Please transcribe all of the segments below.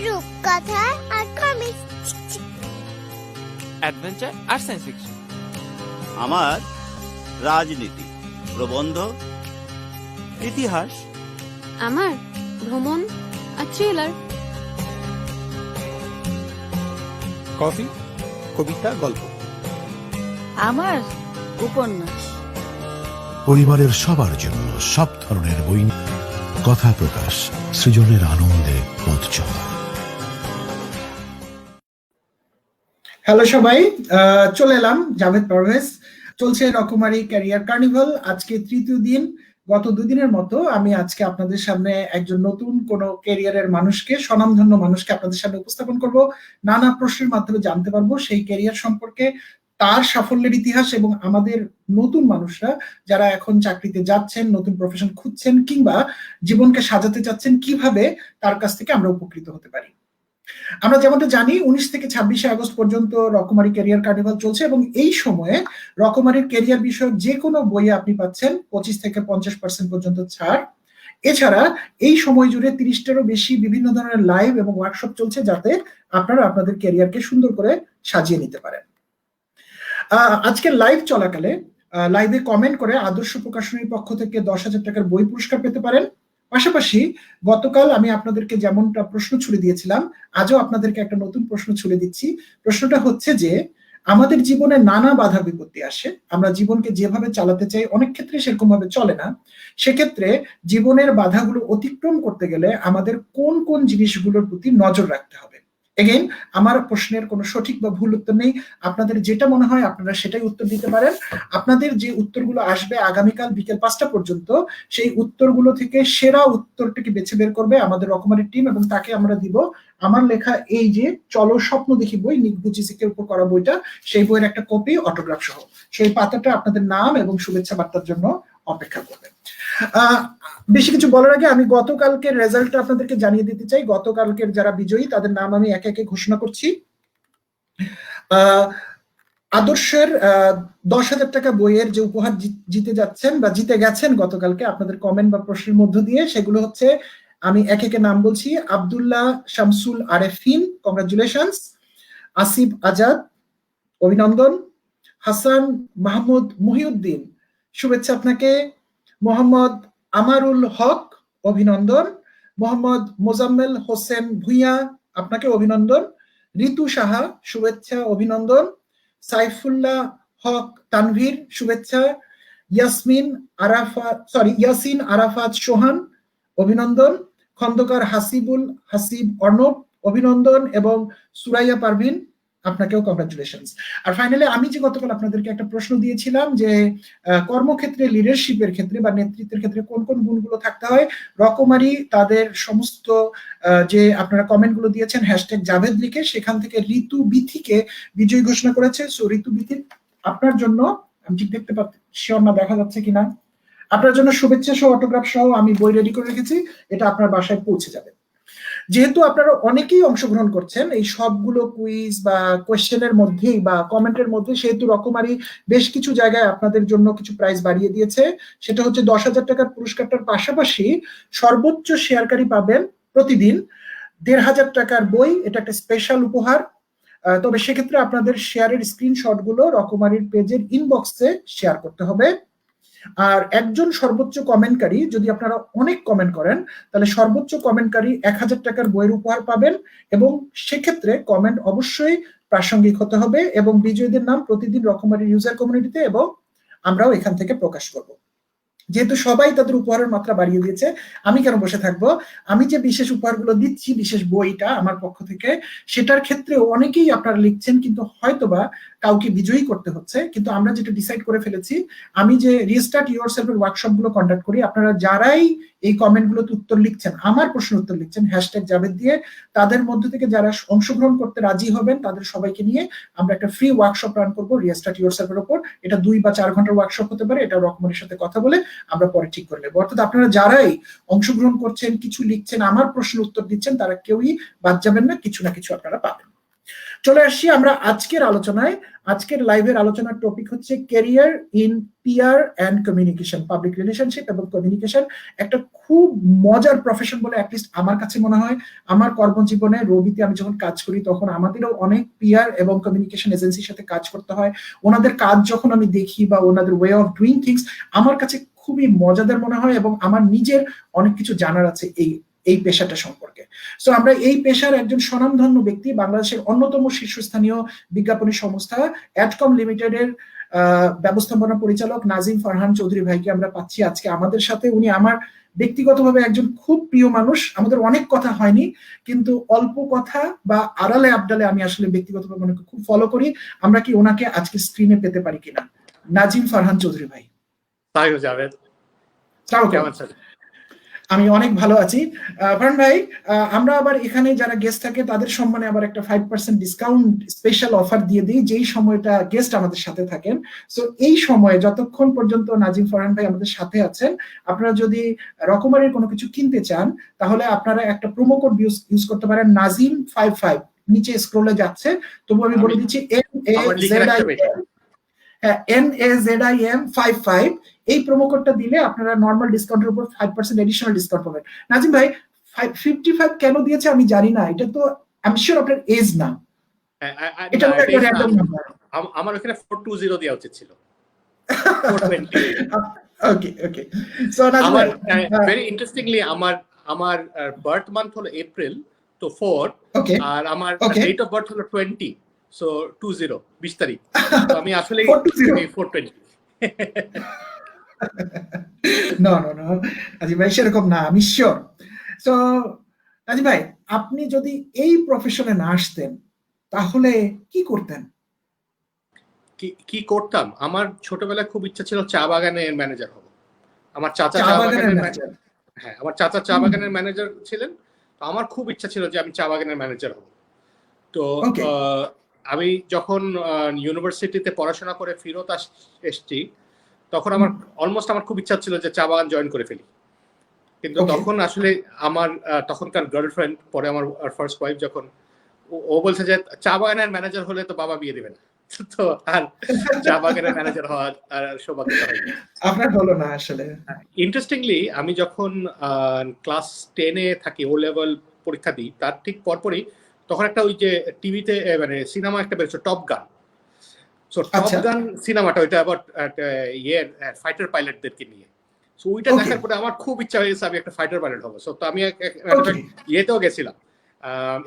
রূপকথা আর comics, adventure আর science fiction. আমার রাজনীতি, প্রবন্ধ, ইতিহাস। আমার ভ্রমণ আর থ্রিলার। কফি, কবিতা, গল্প। আমার উপন্যাস। পরিবারের সবার জন্য সব ধরনের বই, কথা প্রকাশ, সৃজনের আনন্দে পথ চলা। হ্যালো সবাই, চলে এলাম জাভেদ পারভেজ। চলছে রকমারি ক্যারিয়ার কার্নিভাল, আজকে তৃতীয় দিন। গত দুদিনের মতো আমি আজকে আপনাদের সামনে একজন নতুন কোন ক্যারিয়ারের মানুষকে, স্বনামধন্য মানুষকে আপনাদের সামনে উপস্থাপন করব। নানা প্রশ্নের মাধ্যমে জানতে পারবো সেই ক্যারিয়ার সম্পর্কে, তার সাফল্যের ইতিহাস, এবং আমাদের নতুন মানুষরা যারা এখন চাকরিতে যাচ্ছেন, নতুন প্রফেশন খুঁজছেন কিংবা জীবনকে সাজাতে চাচ্ছেন, কিভাবে তার কাছ থেকে আমরা উপকৃত হতে পারি। আমরা যেমনটা জানি 19 থেকে 26 আগস্ট পর্যন্ত রকমারি ক্যারিয়ার কার্নিভাল চলছে, এবং এই সময়ে রকমারির ক্যারিয়ার বিষয়ক যে কোনো বইয়ে আপনি পাচ্ছেন 25 থেকে 50% পর্যন্ত ছাড়। এছাড়া এই সময় জুড়ে 30টারও বেশি বিভিন্ন ধরনের লাইভ এবং ওয়ার্কশপ চলছে, যাতে আপনারা আপনাদের ক্যারিয়ারকে সুন্দর করে সাজিয়ে নিতে পারেন। আজকে লাইভ চলাকালে লাইভে কমেন্ট করে আদর্শ প্রকাশনীর পক্ষ থেকে 10,000 টাকার বই পুরস্কার পেতে পারেন। পাশাপাশি গতকাল আমি আপনাদেরকে যেমনটা প্রশ্ন ছুড়ে দিয়েছিলাম, আজও আপনাদেরকে একটা নতুন প্রশ্ন ছুড়ে দিচ্ছি। প্রশ্নটা হচ্ছে যে, আমাদের জীবনে নানা বাধা বিপত্তি আসে, আমরা জীবনকে যেভাবে চালাতে চাই অনেক ক্ষেত্রে সেরকম ভাবে চলে না। সেক্ষেত্রে জীবনের বাধাগুলো অতিক্রম করতে গেলে আমাদের কোন কোন জিনিসগুলোর প্রতি নজর রাখতে হবে। এগেইন, আমার প্রশ্নের কোনো সঠিক বা ভুল উত্তর নেই, আপনাদের যেটা মনে হয় আপনারা সেটাই উত্তর দিতে পারেন। আপনাদের যে উত্তরগুলো আসবে আগামীকাল বিকেল 5টা পর্যন্ত, সেই উত্তরগুলো থেকে সেরা উত্তরটিকে বেছে বের করবে আমাদের রকমারি টিম, এবং তাকে আমরা দিব আমার লেখা এই যে চলো স্বপ্ন দেখি বই, নিক বুচিসিকের উপর করা বইটা, সেই বইয়ের একটা কপি অটোগ্রাফ সহ। সেই পাতাটা আপনাদের নাম এবং শুভেচ্ছা বার্তার জন্য অপেক্ষা করবে। বেশি কিছু বলার আগে আমি গতকালকের রেজাল্টটা আপনাদেরকে জানিয়ে দিতে চাই। গতকালকের যারা বিজয়ী তাদের নাম আমি একে একে ঘোষণা করছি। আদর্শের 10,000 টাকা বইয়ের যে উপহার জিতে যাচ্ছেন বা জিতে গেছেন গতকালকে আপনাদের কমেন্ট বা প্রশ্নের মধ্য দিয়ে, সেগুলো হচ্ছে, আমি একে একে নাম বলছি। আব্দুল্লাহ শামসুল আরেফিন, কংগ্রাচুলেশনস। আসিফ আজাদ, অভিনন্দন। হাসান মাহমুদ মহিউদ্দিন, শুভেচ্ছা আপনাকে। মোহাম্মদ আমারুল হক, অভিনন্দন। মোহাম্মদ মোজাম্মেল হোসেন ভুইয়া, আপনাকে অভিনন্দন। ঋতু সাহা, শুভেচ্ছা, অভিনন্দন। সাইফুল্লাহ হক তানভীর, শুভেচ্ছা। ইয়াসিন আরাফাত সোহান, অভিনন্দন। খন্দকার হাসিব অর্ণব, অভিনন্দন। এবং সুরাইয়া পারভিন, আপনাকেও কংগ্রাচুলেশনস। আর ফাইনালি আমি যে গতকাল আপনাদেরকে একটা প্রশ্ন দিয়েছিলাম যে কর্মক্ষেত্রে, লিডারশিপের ক্ষেত্রে বা নেতৃত্বের ক্ষেত্রে কোন কোন গুণগুলো থাকতে হয়, রকমারি তাদের সমস্ত যে আপনারা কমেন্টগুলো দিয়েছেন হ্যাশট্যাগ জাভেদ লিখে, সেখান থেকে ঋতু বিথিকে বিজয়ী ঘোষণা করেছে। সো ঋতু বিথি, আপনার জন্য, আমি ঠিক দেখতে পাচ্ছি শিওর না দেখা যাচ্ছে কিনা, আপনার জন্য শুভেচ্ছা সহ অটোগ্রাফ সহ আমি বই রেডি করে রেখেছি, এটা আপনার বাসায় পৌঁছে যাবে। যেহেতু আপনারা অনেকেই অংশগ্রহণ করছেন এই সবগুলো কুইজ বা কোয়েশ্চেনের মধ্যেই বা কমেন্টের মধ্যে, সেহেতু রকমারি বেশ কিছু জায়গায় আপনাদের জন্য কিছু প্রাইজ বাড়িয়ে দিয়েছে। সেটা হচ্ছে 10,000 টাকার পুরস্কারটার পাশাপাশি সর্বোচ্চ শেয়ারকারী পাবেন প্রতিদিন 1,500 টাকার বই, এটা একটা স্পেশাল উপহার। তবে সেক্ষেত্রে আপনাদের শেয়ারের স্ক্রিনশট গুলো রকমারির পেজের ইনবক্সে শেয়ার করতে হবে। আর একজন সর্বোচ্চ কমেন্টকারী, যদি আপনারা অনেক কমেন্ট করেন তাহলে সর্বোচ্চ কমেন্টকারী 1,000 টাকার বইয়ের উপহার পাবেন, এবং সেক্ষেত্রে কমেন্ট অবশ্যই প্রাসঙ্গিক হতে হবে, এবং বিজয়ীদের নাম প্রতিদিন রকমারি ইউজার কমিউনিটিতে এবং আমরাও এখান থেকে প্রকাশ করব। যেহেতু সবাই তাদের উপহারের মাত্রা বাড়িয়ে দিয়েছে, আমি কেন বসে থাকবো। আমি যে বিশেষ উপহারগুলো দিচ্ছি, বিশেষ বইটা আমার পক্ষ থেকে, সেটার ক্ষেত্রে অনেকেই আপনারা লিখছেন, কিন্তু হয়তোবা কাউকে বিজয়ী করতে হচ্ছে। কিন্তু আমরা যেটা ডিসাইড করে ফেলেছি, আমি যে রিস্টার্ট ইয়োরসেলফের ওয়ার্কশপ গুলো কন্ডাক্ট করি, আপনারা যারাই এই কমেন্টগুলোতে উত্তর লিখছেন, আমার প্রশ্নের উত্তর লিখছেন হ্যাশট্যাগ জাভেদ দিয়ে, তাদের মধ্য থেকে যারা অংশগ্রহণ করতে রাজি হবেন তাদের সবাইকে নিয়ে আমরা একটা ফ্রি ওয়ার্কশপ রান করবো রিস্টার্ট ইয়োরসেলফের উপর। এটা 2 বা 4 ঘন্টার ওয়ার্কশপ হতে পারে, এটা রকমারির সাথে কথা বলে আমরা পরে ঠিক করে নেবো। অর্থাৎ আপনারা যারাই অংশগ্রহণ করছেন, কিছু লিখছেন, আমার প্রশ্নের উত্তর দিচ্ছেন, তারা কেউই বাদ যাবেন না, কিছু না কিছু আপনারা পাবেন। চলে আসছি আমরা আজকের আলোচনায়। আজকের লাইভের আলোচনার টপিক হচ্ছে career in PR and communication, public relationship এবং কমিউনিকেশন। একটা খুব মজার প্রফেশন বলে অ্যাটলিস্ট আমার কাছে মনে হয়। আমার কর্মজীবনে রবিতে আমি যখন কাজ করি তখন আমাদেরও অনেক পিআর এবং কমিউনিকেশন এজেন্সির সাথে কাজ করতে হয়। ওনাদের কাজ যখন আমি দেখি বা ওনাদের ওয়ে অফ ডুইং থিংস আমার কাছে খুবই মজাদার মনে হয় এবং আমার নিজের অনেক কিছু জানার আছে এই পেশাটা সম্পর্কে। সো আমরা এই পেশার একজন স্বনামধন্য ব্যক্তি, বাংলাদেশের অন্যতম শীর্ষস্থানীয় বিজ্ঞাপনী সংস্থা অ্যাডকম লিমিটেডের ব্যবস্থাপনা পরিচালক নাজিম ফারহান চৌধুরী ভাইকে আমরা পাচ্ছি আজকে আমাদের সাথে। উনি আমার ব্যক্তিগতভাবে একজন খুব প্রিয় মানুষ। আমাদের অনেক কথা হয়নি, কিন্তু অল্প কথা বা আড়ালে আবডালে আমি আসলে ব্যক্তিগতভাবে ওনাকে খুব ফলো করি। আমরা কি ওনাকে আজকে স্ক্রিনে পেতে পারি কিনা? নাজিম ফারহান চৌধুরী ভাই। আমি অনেক ভালো আছি ফারহান ভাই। আমরা আবার এখানে যারা গেস্ট থাকে তাদের সম্মানে আবার একটা 5% ডিসকাউন্ট স্পেশাল অফার দিয়ে দিই যেই সময়টা গেস্ট আমাদের সাথে থাকেন। সো এই সময়ে যতক্ষণ পর্যন্ত নাজিম ফারহান ভাই আমাদের সাথে আছেন, আপনারা যদি রকমারির কোনো কিছু কিনতে চান তাহলে আপনারা একটা প্রোমো কোড ইউজ করতে পারেন, নাজিম 55, নিচে স্ক্রলে যাচ্ছে। তবু আমি বলে দিচ্ছি NAZIM 55। এই প্রোমো কোডটা দিলে আপনারা নরমাল ডিসকাউন্টের উপর 5% এডিশনাল ডিসকাউন্ট পাবেন। নাজিম ভাই 55 কেন দিয়েছে আমি জানি না, এটা তো আমি শিওর আপনার এজ না, এটা একটা র‍্যান্ডম নাম্বার। আমার ওখানে 420 দেওয়া উচিত ছিল। ওকে সো নাজিম ভাই, ভেরি ইন্টারেস্টিংলি আমার বার্থ মান্থ হলো এপ্রিল, তো 4, আর আমার ডেট অফ বার্থ হলো 20, সো 20 তারিখ। তো আমি আসলে 420। নো নাজিম ভাই সেরকম না, আমি শিওর। সো নাজিম ভাই, আপনি যদি এই প্রফেশনে না আসতেন তাহলে কি করতেন? কি করতাম? আমার ছোটবেলায় খুব ইচ্ছা ছিল চা বাগানের ম্যানেজার হব। আমার চাচা চা বাগানের ম্যানেজার, হ্যাঁ আমার চাচা চা বাগানের ম্যানেজার ছিলেন। তো আমার খুব ইচ্ছা ছিল যে আমি চা বাগানের ম্যানেজার হব। তো আমি যখন ইউনিভার্সিটিতে পড়াশোনা করে ফেরত এসেছি তখন আমার খুব ইচ্ছা ছিল যে চা বাগান জয়েন করে ফেলি। কিন্তু তখন আসলে আমার তখনকার গার্লফ্রেন্ড, পরে আমার ফার্স্ট ওয়াইফ, যখন ও বলছে যে চা বাগানের ম্যানেজার হলে তো বাবা বিয়ে দেবে না, তো আর চা বাগানের ম্যানেজার হওয়ার আর সৌভাগ্য হয়নি। আপনার হলো না আসলে। ইন্টারেস্টিংলি আমি যখন ক্লাস 10-এ থাকি, ও লেভেল পরীক্ষা দিই, তার ঠিক পরপরই তখন একটা ওই যে টিভিতে মানে সিনেমা একটা বেরোচ্ছে টপ গান। সো টপ গান সিনেমাটা ওইটা আবার ফাইটার পাইলটদেরকে নিয়ে। সো ওইটা দেখার পরে আমার খুব ইচ্ছা হয়ে গেছে আমি একটা ফাইটার পাইলট হবো। সো তো আমি ইয়েতেও গেছিলাম,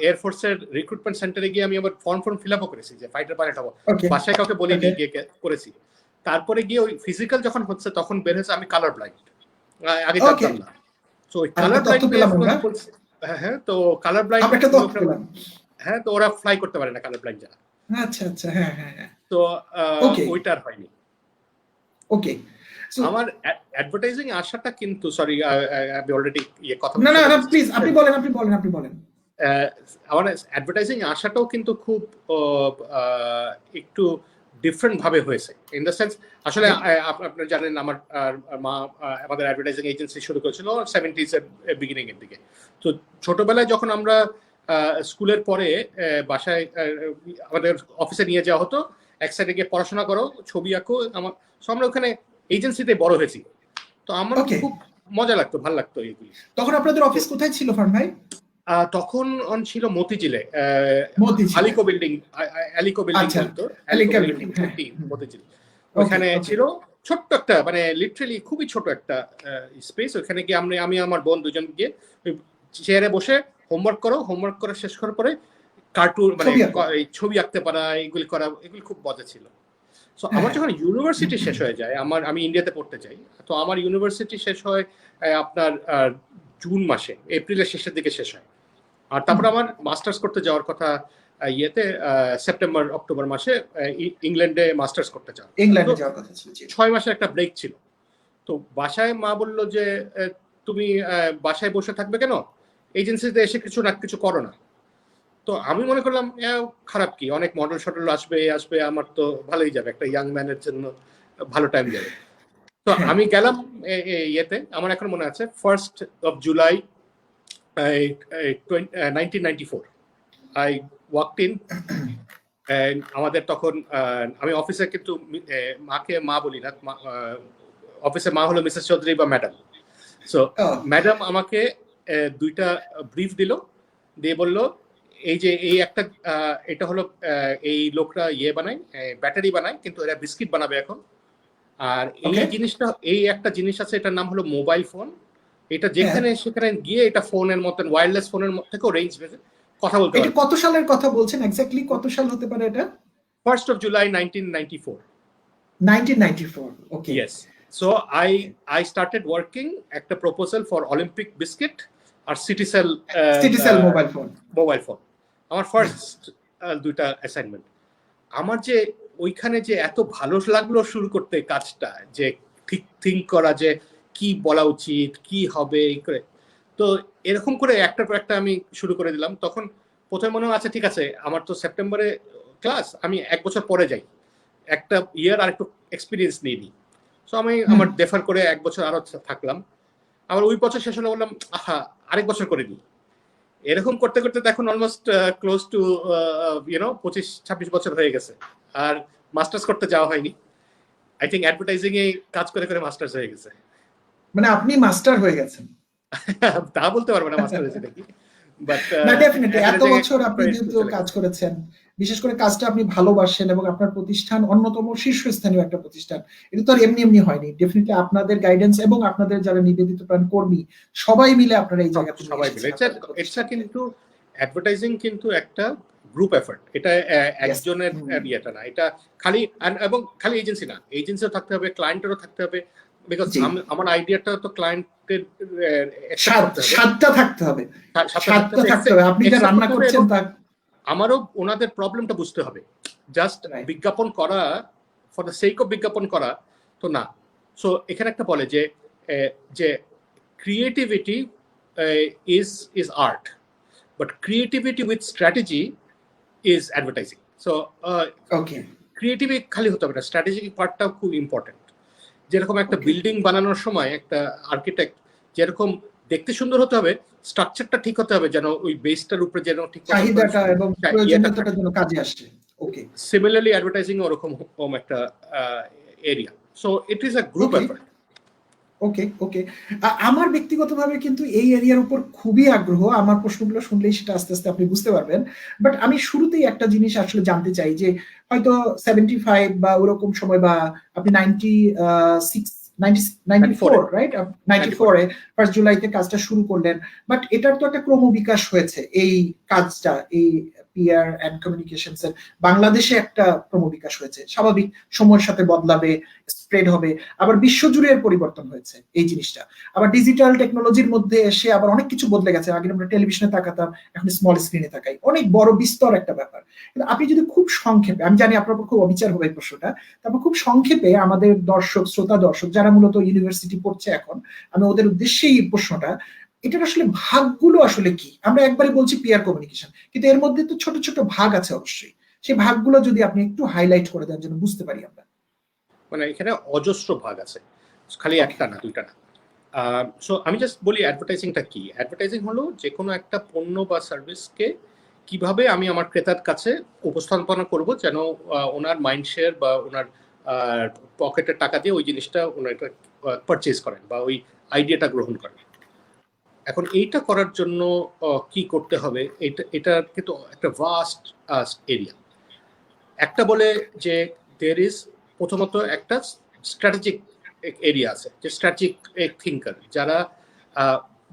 এয়ারফোর্সের রিক্রুটমেন্ট সেন্টারে গিয়ে আমি আবার ফর্ম ফিল আপও করেছি যে ফাইটার পাইলট হবো। বাসায় কাউকে বলিনি, গিয়ে করেছি। তারপরে গিয়ে ওই ফিজিক্যাল যখন হচ্ছে তখন বের হয়েছে আমি কালার ব্লাইন্ড, আগে জানতাম না। সো ওই কালার ব্লাইন্ড, হ্যাঁ তো কালার ব্লাইন্ড, হ্যাঁ তো ওরা ফ্লাই করতে পারে না কালার ব্লাইন্ড যারা। আচ্ছা হ্যাঁ। তো ওইটার হয়নি। ওকে, আমার অ্যাডভার্টাইজিং আশাটা কিন্তু, সরি আমি অলরেডি কথা না প্লিজ আপনি বলেন। আমার অ্যাডভার্টাইজিং আশাটাও কিন্তু খুব একটু ডিফারেন্ট ভাবে হয়েছে। ইন দ্য সেন্স, আসলে আপনারা জানেন আমার মা আমাদের অ্যাডভার্টাইজিং এজেন্সি শুরু করেছিল 70s এর বিগিনিং এর দিকে। তো ছোটবেলায় যখন আমরা স্কুলের পরে বাসায় আমাদের অফিসে নিয়ে যাওয়া হতো, এক সাইডে গিয়ে পড়াশোনা করো, ছবি আঁকো, আমরা ওখানে এজেন্সিতে বড় হয়েছি। তো আমার খুব মজা লাগতো, ভালো লাগতো এইগুলি। তখন আপনাদের অফিস কোথায় ছিল ফারহান ভাই? তখন ছিল মতিঝিলে, আলিকো বিল্ডিং মতিঝিল। ওখানে ছিল ছোট্ট একটা, মানে লিটারালি খুবই ছোট একটা স্পেস। ওখানে গিয়ে আমি আমার বোন দুজন গিয়ে চেয়ারে বসে হোমওয়ার্ক করে শেষ করার পরে কার্টুন, মানে ছবি আঁকতে পারা, এগুলি খুব মজা ছিল। সো আমার যখন ইউনিভার্সিটি শেষ হয়ে যায়, আমি ইন্ডিয়াতে পড়তে চাই, তো আমার ইউনিভার্সিটি শেষ হয় আপনার জুন মাসে, এপ্রিলের শেষের দিকে শেষ হয়। আর তারপর আমার মাস্টার্স করতে যাওয়ার কথা সেপ্টেম্বর অক্টোবর মাসে ইংল্যান্ডে মাস্টার্স করতে যাওয়ার কথা ছিল। 6 মাসের একটা ব্রেক ছিল। তো বাসায় মা বললো যে তুমি বাসায় বসে থাকবে কেন, এজেন্সিতে এসে কিছু না কিছু করো না। তো আমি মনে করলাম খারাপ কি, অনেক মডেল শটল আসবে, আমার তো ভালোই যাবে, একটা ইয়াং ম্যানের জন্য ভালো টাইম যাবে। তো আমি গেলাম ইয়েতে, আমার এখন মনে আছে 1st of July 1994 I walked in আমাদের তখন আমি অফিসে কিন্তু মাকে মা বলি না, অফিসে মা হলো মিসেস চৌধুরী বা ম্যাডাম। সো ম্যাডাম আমাকে দুইটা ব্রিফ দিল, দিয়ে বলল এই যে এই একটা এটা হলো এই লোকরা ইয়ে বানায়, ব্যাটারি বানায়, কিন্তু এরা বিস্কিট বানাবে এখন। আর এই জিনিসটা, এই একটা জিনিস আছে, এটার নাম হলো মোবাইল ফোন। এটা যেখানে সেখানে গিয়ে এটা ফোনের মতন, ওয়্যারলেস ফোনের থেকেও রেঞ্জ বেশি, কথা বলতে পারে। কত সালের কথা বলছেন এক্স্যাক্টলি? কত সাল হতে পারে এটা? 1st of July 1994. 1994. Okay, Yes. So I started working একটা proposal for Olympic biscuit আর Citycell মোবাইল ফোন। আমার ফার্স্ট দুইটা অ্যাসাইনমেন্ট। আমার যে ওইখানে যে এত ভালো লাগলো শুরু করতে কাজটা, যে থিঙ্ক করা যে কি বলা উচিত, কি হবে এই করে। তো এরকম করে একটার পর একটা আমি শুরু করে দিলাম। তখন প্রথমে মনে হয় আচ্ছা ঠিক আছে, আমার তো সেপ্টেম্বরে ক্লাস, আমি 1 বছর পরে যাই, একটা ইয়ার আর একটু এক্সপিরিয়েন্স নিয়ে নিই। সো আমি আমার ডেফার করে 1 বছর আরো থাকলাম। আবার ওই বছর শেষ হলে বললাম আহা আরেক বছর করে দিই। এরকম করতে করতে দেখুন অলমোস্ট ক্লোজ টু 25-26 বছর হয়ে গেছে, আর মাস্টার্স করতে যাওয়া হয়নি। আই থিঙ্ক অ্যাডভার্টাইজিং এ কাজ করে করে মাস্টার্স হয়ে গেছে। মানে আপনি মাস্টার হয়ে গেছেন? তা বলতে পারবো না মাস্টার হয়েছে নাকি, বাট না ডেফিনেটলি এত বছর আপনি যেহেতু কাজ করেছেন, বিশেষ করে কাজটা আপনি ভালোবাসেন এবং আপনার প্রতিষ্ঠান অন্যতম শীর্ষস্থানীয় একটা প্রতিষ্ঠান, এটা তো আর এমনি এমনি হয়নি। ডেফিনেটলি আপনাদের গাইডেন্স এবং আপনাদের যারা নিবেদিত প্রাণ কর্মী সবাই মিলে আপনারা এই জায়গাতে সবাই মিলে। এটা কিন্তু অ্যাডভার্টাইজিং কিন্তু একটা গ্রুপ এফর্ট, এটা একজনের ইয়েটা না, এটা খালি এবং খালি এজেন্সি না, এজেন্সিও থাকতে হবে, ক্লায়েন্টেরও থাকতে হবে, বিকজ আমার আইডিয়াটা তো ক্লায়েন্টের সাতটা থাকতে হবে। আপনি যা রান্না করছেন তা আমারও ওনাদের প্রবলেমটা বুঝতে হবে। জাস্ট বিজ্ঞাপন করা ফর দ্য সেক অফ বিজ্ঞাপন করা তো না। সো এখানে একটা বলে যে creativity is art, but creativity with strategy is advertising. So creativity খালি হতে হবে না, স্ট্র্যাটেজিক পার্টটাও খুব ইম্পর্টেন্ট। যেরকম একটা বিল্ডিং বানানোর সময় একটা আর্কিটেক্ট যেরকম দেখতে সুন্দর হতে হবে, স্ট্রাকচারটা ঠিক হতে হবে, যেন ওই বেসটার উপরে যেন ঠিক চাহিদাটা এবং প্রয়োজনীয়তাটা যেন কাজে আসে। ওকে, সিমিলারলি অ্যাডভার্টাইজিং ওরকম একটা area. So it is a group effort. Okay, আমার ব্যক্তিগতভাবে কিন্তু এই এরিয়ার উপর খুবই আগ্রহ। আমার প্রশ্নগুলো শুনলেই সেটা আস্তে আস্তে আপনি বুঝতে পারবেন। বাট আমি শুরুতেই একটা জিনিস আসলে জানতে চাই যে হয়তো 75 বা ওরকম সময়, বা আপনি 94 রাইট, 94 এ 1 জুলাইতে কাজটা শুরু করলেন। বাট এটার তো একটা ক্রমবিকাশ হয়েছে, এই কাজটা, এই পিআর এন্ড কমিউনিকেশনস এর বাংলাদেশে একটা ক্রমবিকাশ হয়েছে। স্বাভাবিক, সময়ের সাথে বদলাবে, স্প্রেড হবে, আবার বিশ্বজুড়ে এর পরিবর্তন হয়েছে এই জিনিসটা। আবার ডিজিটাল টেকনোলজির মধ্যে এসে আবার অনেক কিছু বদলে গেছে। আগে আমরা টেলিভিশনে তাকাতাম, এখন স্মল স্ক্রিনে তাকাই, অনেক বড় বিস্তর একটা ব্যাপার। কিন্তু আপনি যদি খুব সংক্ষেপে, আমি জানি আপনার খুব অবিচার হবে প্রশ্নটা, তারপর খুব সংক্ষেপে আমাদের শ্রোতা দর্শক যারা মূলত ইউনিভার্সিটি পড়ছে এখন, আমি ওদের উদ্দেশ্যেই এই প্রশ্নটা, এটার আসলে ভাগগুলো আসলে কি? আমরা একবারই বলছি পিআর কমিউনিকেশন, কিন্তু এর মধ্যে তো ছোট ছোট ভাগ আছে অবশ্যই। সেই ভাগগুলো যদি আপনি একটু হাইলাইট করে দেন যেন বুঝতে পারি আমরা। মানে এখানে অজস্র ভাগ আছে, খালি একটা না, দুইটা না। সো আমি জাস্ট বলি অ্যাডভার্টাইজিংটা কি। অ্যাডভার্টাইজিং হলো যে কোনো একটা পণ্য বা সার্ভিসকে কিভাবে আমি আমার ক্রেতার কাছে উপস্থাপনা করব যেন ওনার মাইন্ড শেয়ার বা ওনার পকেটের টাকা দিয়ে ওই জিনিসটা ওনারা পারচেজ করেন বা ওই আইডিয়াটা গ্রহণ করেন। এখন এইটা করার জন্য কি করতে হবে, এটা কিন্তু একটা ভাস্ট এরিয়া। একটা বলে যে দেয়ার ইজ প্রথমত একটা স্ট্র্যাটেজিক এরিয়া আছে, যে স্ট্র্যাটেজিক থিঙ্কার, যারা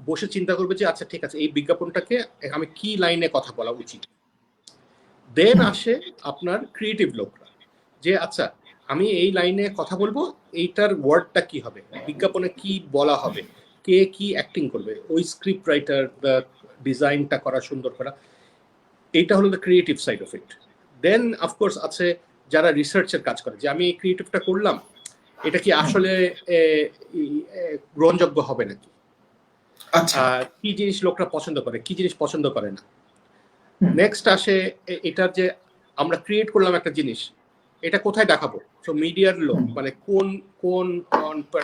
বসে চিন্তা করবে যে আচ্ছা ঠিক আছে এই বিজ্ঞাপনটাকে আমি কি লাইনে কথা বলা উচিত। দেন আসে আপনার ক্রিয়েটিভ লোকরা, যে আচ্ছা আমি এই লাইনে কথা বলবো, এইটার ওয়ার্ডটা কি হবে, বিজ্ঞাপনে কি বলা হবে, কে কি অ্যাক্টিং করবে, ওই স্ক্রিপ্ট রাইটার, ডিজাইনটা করা, সুন্দর করা, এইটা হলো the creative side of it. Then of course আছে যারা রিসার্চের কাজ করে, যে আমি এই ক্রিয়েটিভটা করলাম, এটা কি আসলে গ্রহণযোগ্য হবে নাকি, কি জিনিস লোকরা পছন্দ করে, কি জিনিস পছন্দ করে না। নেক্সট আসে এটার যে আমরা ক্রিয়েট করলাম একটা জিনিস, এটা কোথায় দেখাবো, তো মিডিয়ার লোক মানে কোন কোন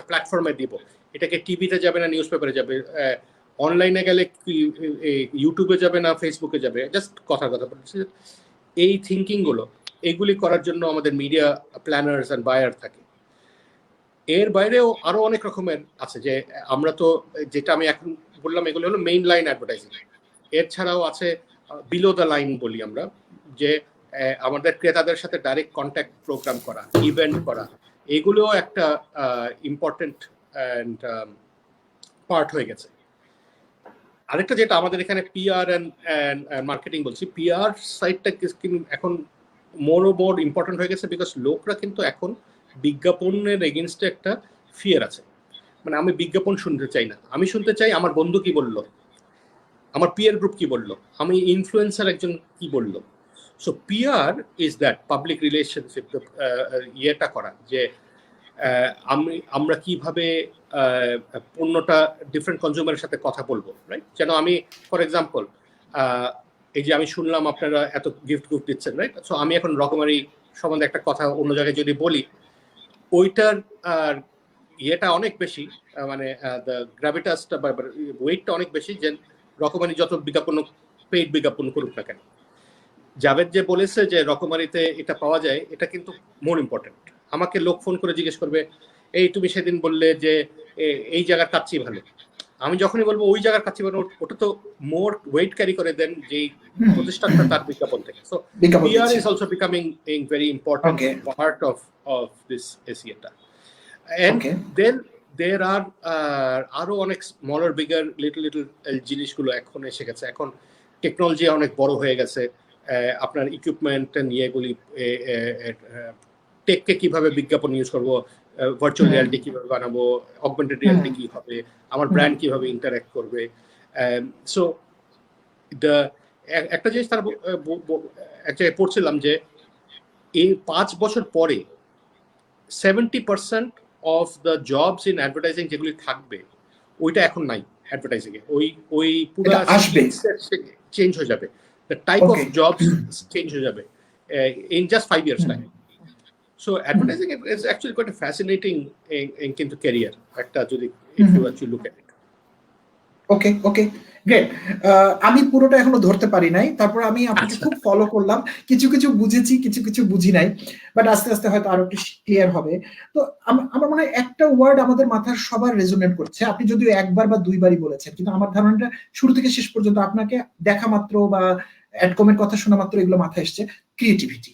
প্ল্যাটফর্মে দিব, এটাকে টিভিতে যাবে না নিউজ পেপারে যাবে, অনলাইনে গেলে ইউটিউবে যাবে না ফেসবুকে যাবে, জাস্ট কথা বলছি। এই থিঙ্কিং গুলো এগুলি করার জন্য আমাদের মিডিয়া প্ল্যানার্স অ্যান্ড বায়ার থাকে। এর বাইরেও আরো অনেক রকমের আছে, যে আমরা তো যেটা আমি এখন বললাম এগুলো হলো মেইন লাইন অ্যাডভার্টাইজিং। এর ছাড়াও আছে বিলো দ্য লাইন বলি আমরা, যে আমাদের ক্রেতাদের সাথে ডাইরেক্ট কন্ট্যাক্ট প্রোগ্রাম করা, ইভেন্ট করা, এগুলো একটা ইম্পর্টেন্ট অ্যান্ড পার্ট হয়ে গেছে। আরেকটা যেটা আমাদের এখানে পিআর অ্যান্ড মার্কেটিং বলছি, পিআর সাইডটা এখন মোর ও মোর ইম্পর্টেন্ট হয়ে গেছে, বিকজ লোকরা কিন্তু এখন বিজ্ঞাপনের এগেনস্টে একটা ফিয়ার আছে। মানে আমি বিজ্ঞাপন শুনতে চাই না, আমি শুনতে চাই আমার বন্ধু কি বললো, আমার পিয়ার গ্রুপ কি বললো, আমি ইনফ্লুয়েন্সার একজন কি বললো। So PR is that public relationship, ইয়েটা করা, যে আমরা কিভাবে পণ্যটা ডিফারেন্ট কনজিউমারের সাথে কথা বলবো, রাইট? যেন আমি ফর এক্সাম্পল এই যে আমি শুনলাম আপনারা এত গিফট দিচ্ছেন, রাইট? সো আমি এখন রকমারি সম্বন্ধে একটা কথা অন্য জায়গায় যদি বলি, ওইটার ইয়েটা অনেক বেশি, মানে গ্র্যাভিটাসটা বা ওয়েটটা অনেক বেশি, যে রকমারি যত বিজ্ঞাপন পেইড বিজ্ঞাপন করুক না কেন। জাভেদ যে বলেছে যে রকমারিতে এটা পাওয়া যায়, এটা কিন্তু মোর ইম্পর্টেন্ট। আমাকে লোক ফোন করে জিজ্ঞেস করবে, এই তুমি সেদিন বললে যে এই জায়গার কাচ্চি ভালো, আমি যখনই বলবো ওই জায়গার কাচ্চি ভালো, ওটা তো মোর ওয়েট ক্যারি করে দেন যেই প্রতিষ্ঠানটা তার বিজ্ঞাপন থেকে। So PR is also becoming a very important part of this SEA. And then there are আরো অনেক স্মলার বিগার লিটল জিনিসগুলো এখন এসে গেছে। এখন টেকনোলজি অনেক বড় হয়ে গেছে, আপনার ইকুইপমেন্ট নিয়ে এগুলি টেককে কিভাবে বিজ্ঞাপন ইউজ করবো, ভার্চুয়াল রিয়ালিটি কিভাবে বানাবো, অগমেন্টেড রিয়ালিটি কি হবে, আমার ব্র্যান্ড কিভাবে ইন্টারঅ্যাক্ট করবে। সো একটা জিনিস তারা এক জায়গায় পড়ছিলাম যে এই 5 বছর পরে 70% of the jobs in advertising যেগুলি থাকবে, ওইটা এখন নাই অ্যাডভার্টাইজিং এ। ওই পুরো চেঞ্জ হয়ে যাবে, the type of jobs change হয়ে যাবে in just 5 years time. So advertising is actually quite a fascinating into career, একটা যদি if you actually look at it. Okay great. আমি পুরোটা এখনো ধরতে পারি নাই, তারপর আমি আপনাকে খুব ফলো করলাম, কিছু বুঝেছি, কিছু বুঝি নাই, বাট আস্তে আস্তে হয়তো আরো একটু ক্লিয়ার হবে। তো আমার মনে হয় একটা ওয়ার্ড আমাদের মাথার সবার রেজোনেট করছে, আপনি যদিও একবার বা দুইবারই বলেছেন, কিন্তু আমার ধারণাটা শুরু থেকে শেষ পর্যন্ত আপনাকে দেখা মাত্র বা অ্যাডকমের কথা শোনা মাত্র এগুলো মাথায় এসছে, ক্রিয়েটিভিটি।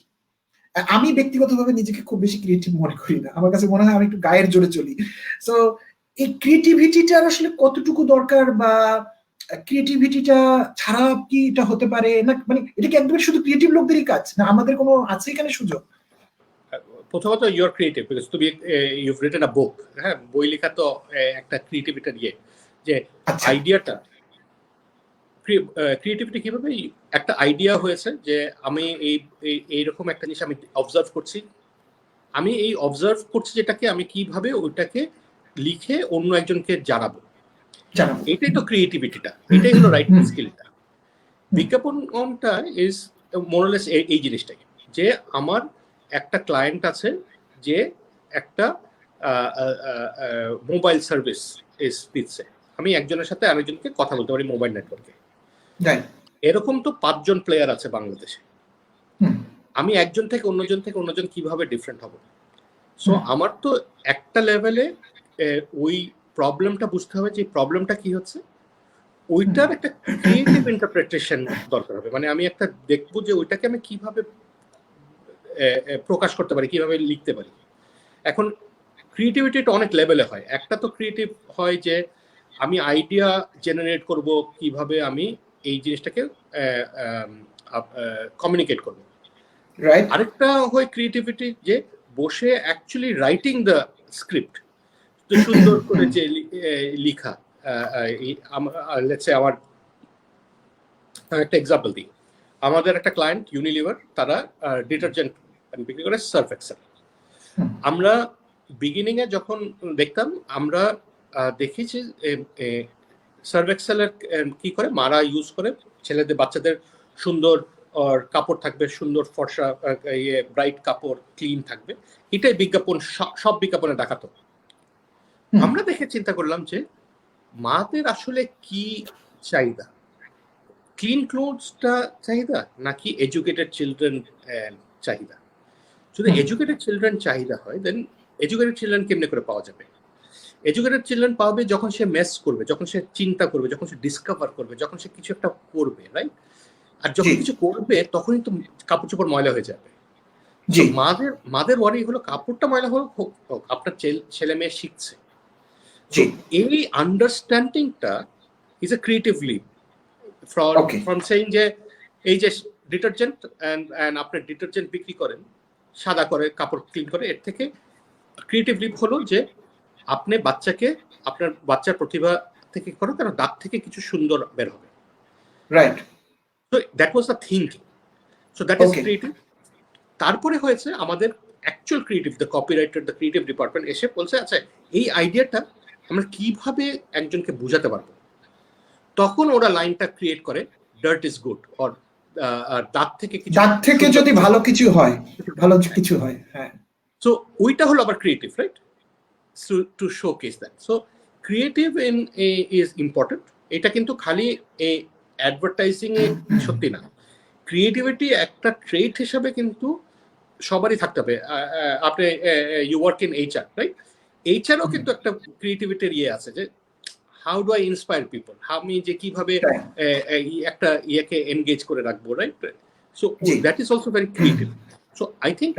আমি ব্যক্তিগতভাবে নিজেকে খুব বেশি ক্রিয়েটিভ মনে করি না, আমার কাছে মনে হয় আমি একটু গায়ের জোরে চলি। সো এই ক্রিয়েটিভিটিটার আসলে কতটুকু দরকার, বা ক্রিয়েটিভিটিটা ছাড়া কি এটা হতে পারে না, মানে এটা কি একদম শুধু ক্রিয়েটিভ লোকদেরই কাজ, না আমাদের কোনো আছে এখানে সুযোগ? প্রথমত ইউর ক্রিয়েটিভ, বিকজ তুমি ইউ've written a book, হ্যাঁ, বই লেখা তো একটা ক্রিয়েটিভিটি নিয়ে, যে আইডিয়াটা ক্রিয়েটিভিটি কিভাবে, একটা আইডিয়া হয়েছে যে আমি এইরকম একটা জিনিস আমি অবজার্ভ করছি, যেটাকে আমি কিভাবে ওইটাকে লিখে অন্য একজনকে জানাবো, এটাই তো ক্রিয়েটিভিটিটা, এটাই হলো রাইটিং স্কিলটা। বিজ্ঞাপনটা ইজ মোরলেস এই জিনিসটাই, যে আমার একটা ক্লায়েন্ট আছে যে একটা মোবাইল সার্ভিস দিচ্ছে, আমি একজনের সাথে আরেকজনকে কথা বলতে পারি মোবাইল নেটওয়ার্কে। এরকম তো 5 জন প্লেয়ার আছে বাংলাদেশে, আমি একজন থেকে অন্যজন কিভাবে ডিফারেন্ট হব? সো আমার তো একটা লেভেলে ওই প্রবলেমটা বুঝতে হবে, যে প্রবলেমটা কি হচ্ছে, ওইটার একটা ক্রিয়েটিভ ইন্টারপ্রিটেশন দরকার হবে। মানে আমি একটা দেখবো যে ওইটাকে আমি কিভাবে প্রকাশ করতে পারি, কিভাবে লিখতে পারি। এখন ক্রিয়েটিভিটিটা অনেক লেভেলে হয়। একটা তো ক্রিয়েটিভ হয় যে আমি আইডিয়া জেনারেট করব, কিভাবে আমি এই জিনিসটাকে কমিউনিকেট করব। আরেকটা হয় ক্রিয়েটিভিটি যে বসে অ্যাকচুয়ালি রাইটিং দ্য স্ক্রিপ্ট, সুন্দর করে যে লিখা। আমার একটা এক্সাম্পল দিই, আমাদের একটা ক্লায়েন্ট ইউনিলিভার, তারা ডিটারজেন্ট বিক্রি করে, সার্ফ এক্সেল। আমরা বিগিনিং এ যখন দেখতাম, আমরা দেখেছি সার্ফ এক্সেলের কি করে মারা ইউজ করে, ছেলেদের বাচ্চাদের সুন্দর কাপড় থাকবে, সুন্দর ফর্সা ব্রাইট কাপড়, ক্লিন থাকবে, এটাই বিজ্ঞাপন, সব বিজ্ঞাপনে দেখাতো। আমরা দেখে চিন্তা করলাম যে মাদের আসলে কি চাহিদা, ক্লিন ক্লোথসটা চাহিদা, নাকি এডুকেটেড চিলড্রেন চাহিদা। যদি এডুকেটেড চিলড্রেন চাহিদা হয়, দেন এডুকেটেড চিলড্রেন কেমনে করে পাওয়া যাবে? এডুকেটেড চিলড্রেন পাবে যখন সে মেস করবে, যখন সে চিন্তা করবে, যখন সে ডিসকভার করবে, যখন সে কিছু একটা করবে, রাইট? আর যখন কিছু করবে তখনই তো কাপড় চোপড় ময়লা হয়ে যাবে। মাদের ওয়ারি হলো কাপড়টা ময়লা হোক, আপনার ছেলে মেয়ে শিখছে। এই আন্ডারস্ট্যান্ডিংটা is a creative leap from saying যে এই যে ডিটারজেন্ট এন্ড আপনি ডিটারজেন্ট বিক্রি করেন, সাদা করে কাপড় ক্লিন করে, এর থেকে ক্রিয়েটিভ লিপ হলো যে আপনি বাচ্চাকে আপনার বাচ্চার প্রতিভা থেকে করো, কারণ দাঁত থেকে কিছু সুন্দর বের হবে, right? So that was the thinking, so that is creative. তারপরে হয়েছে আমাদের actual creative, the copywriter, the creative department এসে বলছে আচ্ছা এই আইডিয়াটা আমরা কিভাবে একজনকে বুঝাতে পারবো। তখন ওরা লাইনটা ক্রিয়েট করে, ডার্ট ইজ গুড, অর দাঁত থেকে যদি ভালো কিছু হয়, হ্যাঁ। সো ওইটা হলো আবার creative, right? Two showcase that. So creative is important. এটা কিন্তু খালি এই অ্যাডভার্টাইজিং এ সত্যি না, ক্রিয়েটিভিটি একটা ট্রেট হিসাবে কিন্তু সবারই থাকতে হবে। আপনি you work in HR, right? এইচআরও কিন্তু একটা ক্রিয়েটিভিটির ইয়ে আছে যে how do I inspire people, আমি যে কিভাবে একটা ইয়েকে এনগেজ করে রাখবো, right? So that is also very creative. So I think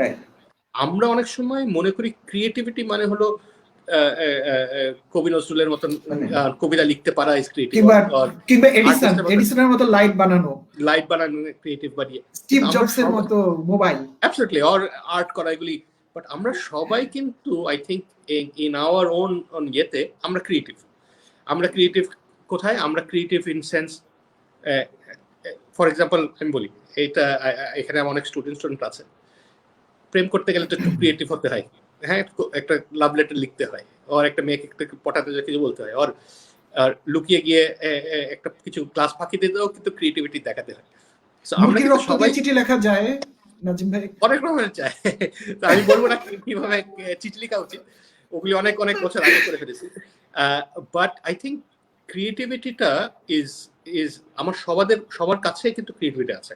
আমরা অনেক সময় মনে করি ক্রিয়েটিভিটি মানে হলো কবি নজরুলের মতন কবিতা লিখতে পারা ইজ ক্রিয়েটিভ, কিংবা এডিসনের মতো লাইট বানানো ক্রিয়েটিভ, বা স্টিভ জবসের মতো মোবাইল, অ্যাবসলিউটলি, অর আর্ট করা, এগুলি। বাট আমরা সবাই কিন্তু I think in our own ইয়েতে আমরা ক্রিয়েটিভ। আমরা ক্রিয়েটিভ কোথায়? আমরা creative in sense, for example আমি বলি, এইটা এখানে অনেক স্টুডেন্ট আছে, প্রেম করতে গেলে তো একটু ক্রিয়েটিভ হতে হয়, হ্যাঁ, একটা লাভ লেটার লিখতে হয়, আর একটা মেয়েকে পটাতে কিছু বলতে হয়, আর লুকিয়ে গিয়ে একটা কিছু ক্লাস ফাঁকি দিতেও কিন্তু ক্রিয়েটিভিটি দেখাতে হয়। আমরা সবাই চিঠি লেখা যায়, নাজিম ভাই অনেক রকমের চায়। আমি বলবো না কিভাবে চিঠি লেখা উচিত, ওগুলি অনেক বছর আগে করে ফেলেছি। বাট আই থিঙ্ক ক্রিয়েটিভিটিটা ইজ আমার সবার কাছে কিন্তু ক্রিয়েটিভিটি আছে,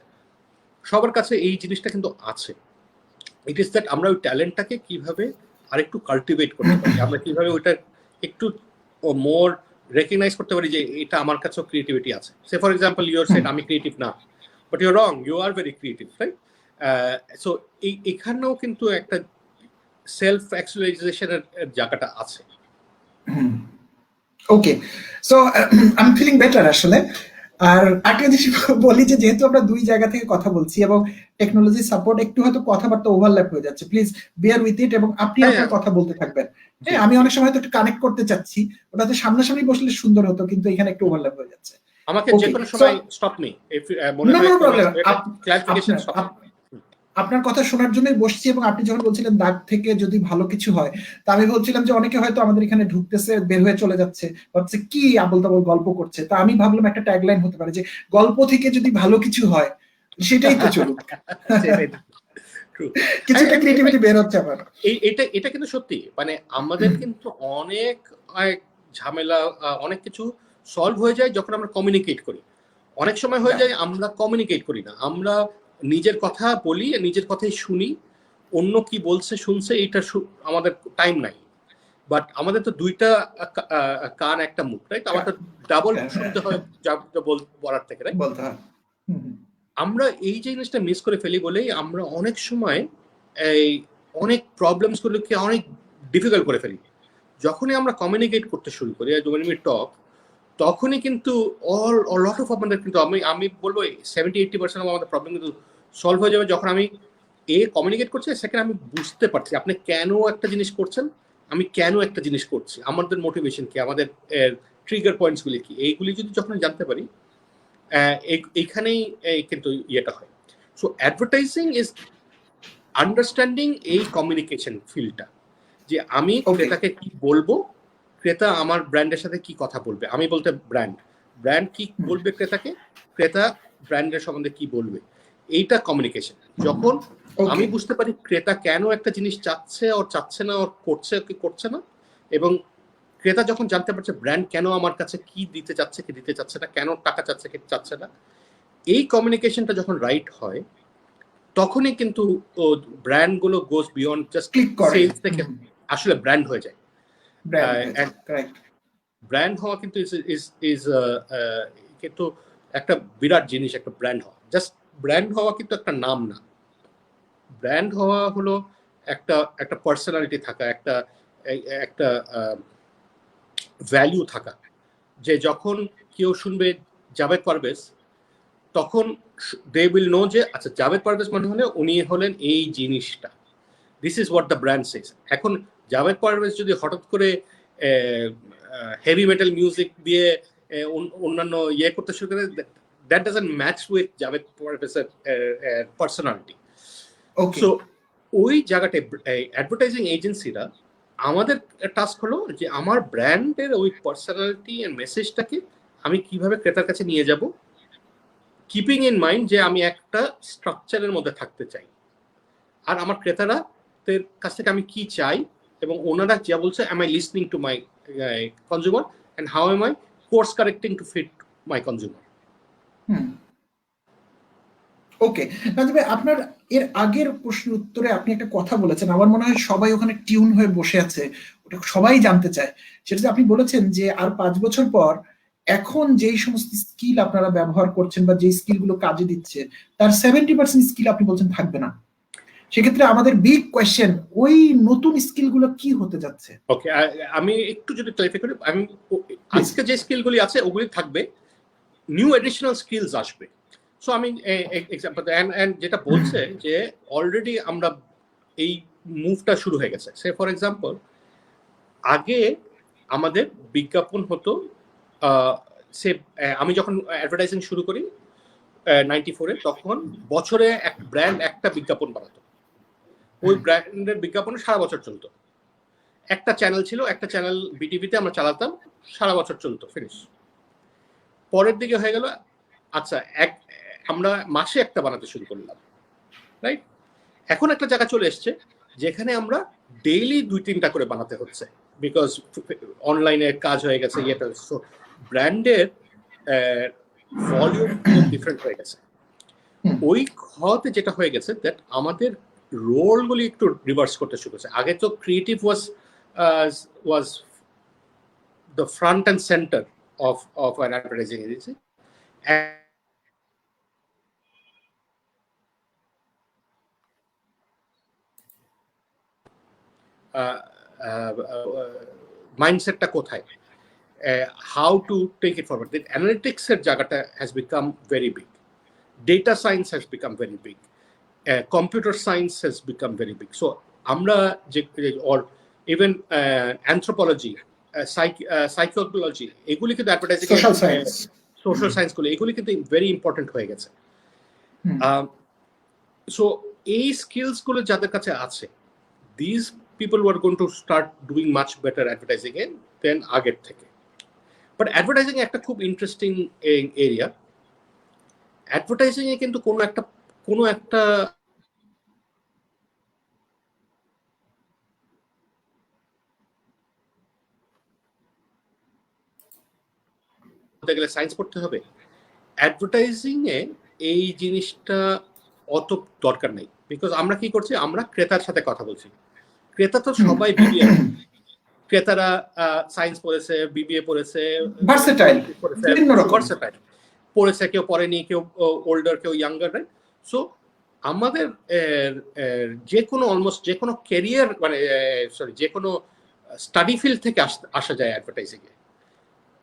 সবার কাছে এই জিনিসটা কিন্তু আছে। ইট ইজ দ্যাট আমরা ওই ট্যালেন্টটাকে কিভাবে আরেকটু কাল্টিভেট করতে পারি, আমরা কিভাবে ওইটা একটু মোর রেকগনাইজ করতে পারি যে এটা আমার কাছেও ক্রিয়েটিভিটি আছে। Say for example you're said আমি ক্রিয়েটিভ না, but you're wrong, you are very creative, right? So এখানেও কিন্তু একটা সেলফ অ্যাকচুয়ালাইজেশনের জায়গাটা আছে। Okay, so I am feeling better আসলে। আর একটা জিনিস বলি যে যেহেতু আমরা দুই জায়গা থেকে কথা বলছি এবং টেকনোলজি সাপোর্ট, একটু হয়তো কথাবার্তা ওভারল্যাপ হয়ে যাচ্ছে, প্লিজ বিয়ার উইথ ইট, এবং আপনি আপনার কথা বলতে থাকবেন। হ্যাঁ, আমি অনেক সময় তো একটু কানেক্ট করতে চাচ্ছি, ওটাতে সামনাসামনি বসলে সুন্দর হতো, কিন্তু এখানে একটু ওভারল্যাপ হয়ে যাচ্ছে। আমাকে যে কোনো সময় স্টপ মি, ইফ মনে হয় ক্লারিফিকেশন স্টপ। আপনার কথা শোনার জন্যই বসছি, এবং আপনি যখন বলছিলেন দাগ থেকে যদি ভালো কিছু হয়, তা আমি বলছিলাম যে অনেকে হয়তো আমাদের এখানে ঢুকতেছে, বের হয়ে চলে যাচ্ছে, ভাবছে কি আবল তাবল গল্প করছে। তা আমি ভাবলাম একটা ট্যাগলাইন হতে পারে যে গল্প থেকে যদি ভালো কিছু হয় সেটাই তো চলুক। কিছুটা ক্রিয়েটিভিটি বের হচ্ছে আমার। এটা কিন্তু সত্যি, মানে আমাদের কিন্তু অনেক ঝামেলা, অনেক কিছু সলভ হয়ে যায় যখন আমরা কমিউনিকেট করি। অনেক সময় হয়ে যায় আমরা কমিউনিকেট করি না, আমরা নিজের কথা বলি, নিজের কথাই শুনি, অন্য কি বলছে শুনছে, এইটা আমাদের টাইম নাই। বাট আমাদের তো দুইটা কান একটা মুখ, রাইট? আমাদের ডাবল শুনতে হয় বলার থেকে, রাইট? আমরা এই জিনিসটা মিস করে ফেলি বলেই আমরা অনেক সময় এই অনেক প্রবলেমস গুলোকে অনেক ডিফিকাল্ট করে ফেলি। যখনই আমরা কমিউনিকেট করতে শুরু করি, when we talk, তখনই কিন্তু লট অফ আমাদের কিন্তু আমি বলবো 70-80% আমাদের প্রবলেম কিন্তু সলভ হয়ে যাবে যখন আমি কমিউনিকেট করছি, সেকেন্ড আমি বুঝতে পারছি আপনি কেন একটা জিনিস করছেন, আমি কেন একটা জিনিস করছি, আমাদের মোটিভেশন কি, আমাদের ট্রিগার পয়েন্টস গুলি কি, এইগুলি যদি যখন জানতে পারি, এইখানেই কিন্তু ইয়েটা হয়। সো অ্যাডভার্টাইজিং ইজ আন্ডারস্ট্যান্ডিং এই কমিউনিকেশন ফিল্ডটা, যে আমি ক্রেতাকে কি বলবো, ক্রেতা আমার ব্র্যান্ডের সাথে কি কথা বলবে, আমি বলতে ব্র্যান্ড কি বলবে ক্রেতাকে, ক্রেতা ব্র্যান্ডের সম্বন্ধে কি বলবে, এইটা কমিউনিকেশন। যখন আমি বুঝতে পারি ক্রেতা কেন একটা জিনিস চাচ্ছে ওর চাচ্ছে না, ওর করছে কি করছে না, এবং ক্রেতা যখন জানতে পারছে ব্র্যান্ড কেন আমার কাছে কি দিতে চাচ্ছে কি দিতে চাচ্ছে না, কেন টাকা চাচ্ছে কি চাচ্ছে না, এই কমিউনিকেশনটা যখন রাইট হয়, তখনই কিন্তু ব্র্যান্ড গুলো গোস বিয়ন্ড জাস্ট Click করে। সেলস থেকে আসলে ব্র্যান্ড হয়ে যায়। Brand correct. ব্র্যান্ড হওয়া কিন্তু কিন্তু একটা বিরাট জিনিস, একটা ব্র্যান্ড হওয়া। জাস্ট ব্র্যান্ড হওয়া কিন্তু একটা নাম না। ব্র্যান্ড হওয়া হলো একটা পার্সোনালিটি থাকা, একটা ভ্যালু থাকা, যে যখন কেউ শুনবে জাভেদ পারভেজ তখন দে উইল নো যে আচ্ছা জাভেদ পারভেজ মানে হলে উনি হলেন এই জিনিসটা, this is what the brand says. এখন জাভেদ পারভেজ যদি হঠাৎ করে হেভি মেটাল মিউজিক দিয়ে অন্যান্য করতে শুরু করে, that doesn't match with Javed পারভেজের পার্সোনালিটি। সো ওই জায়গাটায় অ্যাডভার্টাইজিং এজেন্সিরা আমাদের টাস্ক হলো যে আমার ব্র্যান্ডের ওই পার্সোনালিটি এন্ড মেসেজটাকে আমি কিভাবে ক্রেতার কাছে নিয়ে যাব, কিপিং ইন মাইন্ড যে আমি একটা স্ট্রাকচারের মধ্যে থাকতে চাই, আর আমার ক্রেতারা কাছ থেকে আমি কি চাই এবং ওনারা যা বলছে am I listening to my consumer and how am I course correcting to fit my consumer. ওকে, তবে আপনার এর আগের প্রশ্নের উত্তরে আপনি একটা কথা বলেছেন, আমার মনে হয় সবাই ওখানে টিউন হয়ে বসে আছে, ওটা সবাই জানতে চায়। সেটা যে আপনি বলেছেন যে আর 5 বছর পর এখন যেই সমস্ত স্কিল আপনারা ব্যবহার করছেন বা যে স্কিলগুলো কাজে দিচ্ছে তার 70% স্কিল আপনি বলছেন থাকবে না। সেক্ষেত্রে আমাদের বিগ কোয়েশ্চেন, ওই নতুন স্কিলগুলো কি হতে যাচ্ছে? ওকে, আমি একটু যদি ক্লারিফাই করি, আমি আজকে যে স্কিলগুলি আছে ওগুলি থাকবে, নিউ এডিশনাল স্কিলস আসবে। সো আমি এক্সাম্পল এন্ড যেটা বলছে যে অলরেডি আমরা এই মুভটা শুরু হয়ে গেছে। সে ফর এক্সাম্পল আগে আমাদের বিজ্ঞাপন হতো, আমি যখন অ্যাডভার্টাইজিং শুরু করি 94-এ, তখন বছরে এক ব্র্যান্ড একটা বিজ্ঞাপন বানাতো, ওই ব্র্যান্ডের বিজ্ঞাপন সারা বছর চলতো। একটা চ্যানেল ছিল, একটা চ্যানেল বিটিভিতে আমরা চালাতাম, সারা বছর চলতো, ফিনিশ। পরের দিকে হয়ে গেল আচ্ছা আমরা মাসে একটা বানাতে শুরু করলাম, রাইট? এখন একটা জায়গা চলে এসছে যেখানে আমরা ডেইলি 2-3টা করে বানাতে হচ্ছে, বিকজ অনলাইনে কাজ হয়ে গেছে। সো ব্র্যান্ডের ভলিউম ডিফারেন্ট হয়ে গেছে। ওই খাওয়াতে যেটা হয়ে গেছে দ্যাট আমাদের রোলগুলি একটু রিভার্স করতে শুরু করেছে। আগে তো creative was the front and center of an advertising agency. মাইন্ডসেটটা কোথায়, how to take it forward. The analytics এর জায়গাটা has become very big. Data science has become very big. Computer science has become very big. So আমরা or even anthropology, psychology, এগুলি কিন্তু advertising, social science গুলো এগুলি কিন্তু very important হয়ে গেছে। সো এই স্কিলস গুলো যাদের কাছে আছে, these people were going to start doing much better advertising than আগের থেকে। বাট অ্যাডভার্টাইজিং একটা খুব ইন্টারেস্টিং এরিয়া। অ্যাডভার্টাইজিং এ কিন্তু কোনো একটা গেলে সায়েন্স পড়তে হবে। অ্যাডভার্টাইজিং এ এই জিনিসটা অত দরকার নেই, বিকজ আমরা কি করছি, আমরা ক্রেতার সাথে কথা বলছি। ক্রেতা তো সবাই বিবিএ, ক্রেতারা সায়েন্স পড়েছে, বিবিএ পড়েছে, ভার্সেটাইল পড়েছে, কেউ পড়েনি, কেউ ওল্ডার, কেউ ইয়াঙ্গার, রাইট? সো আমাদের যে কোনো অলমোস্ট যে কোনো ক্যারিয়ার মানে যে কোনো স্টাডি ফিল্ড থেকে আসা যায় অ্যাডভার্টাইজিং এ।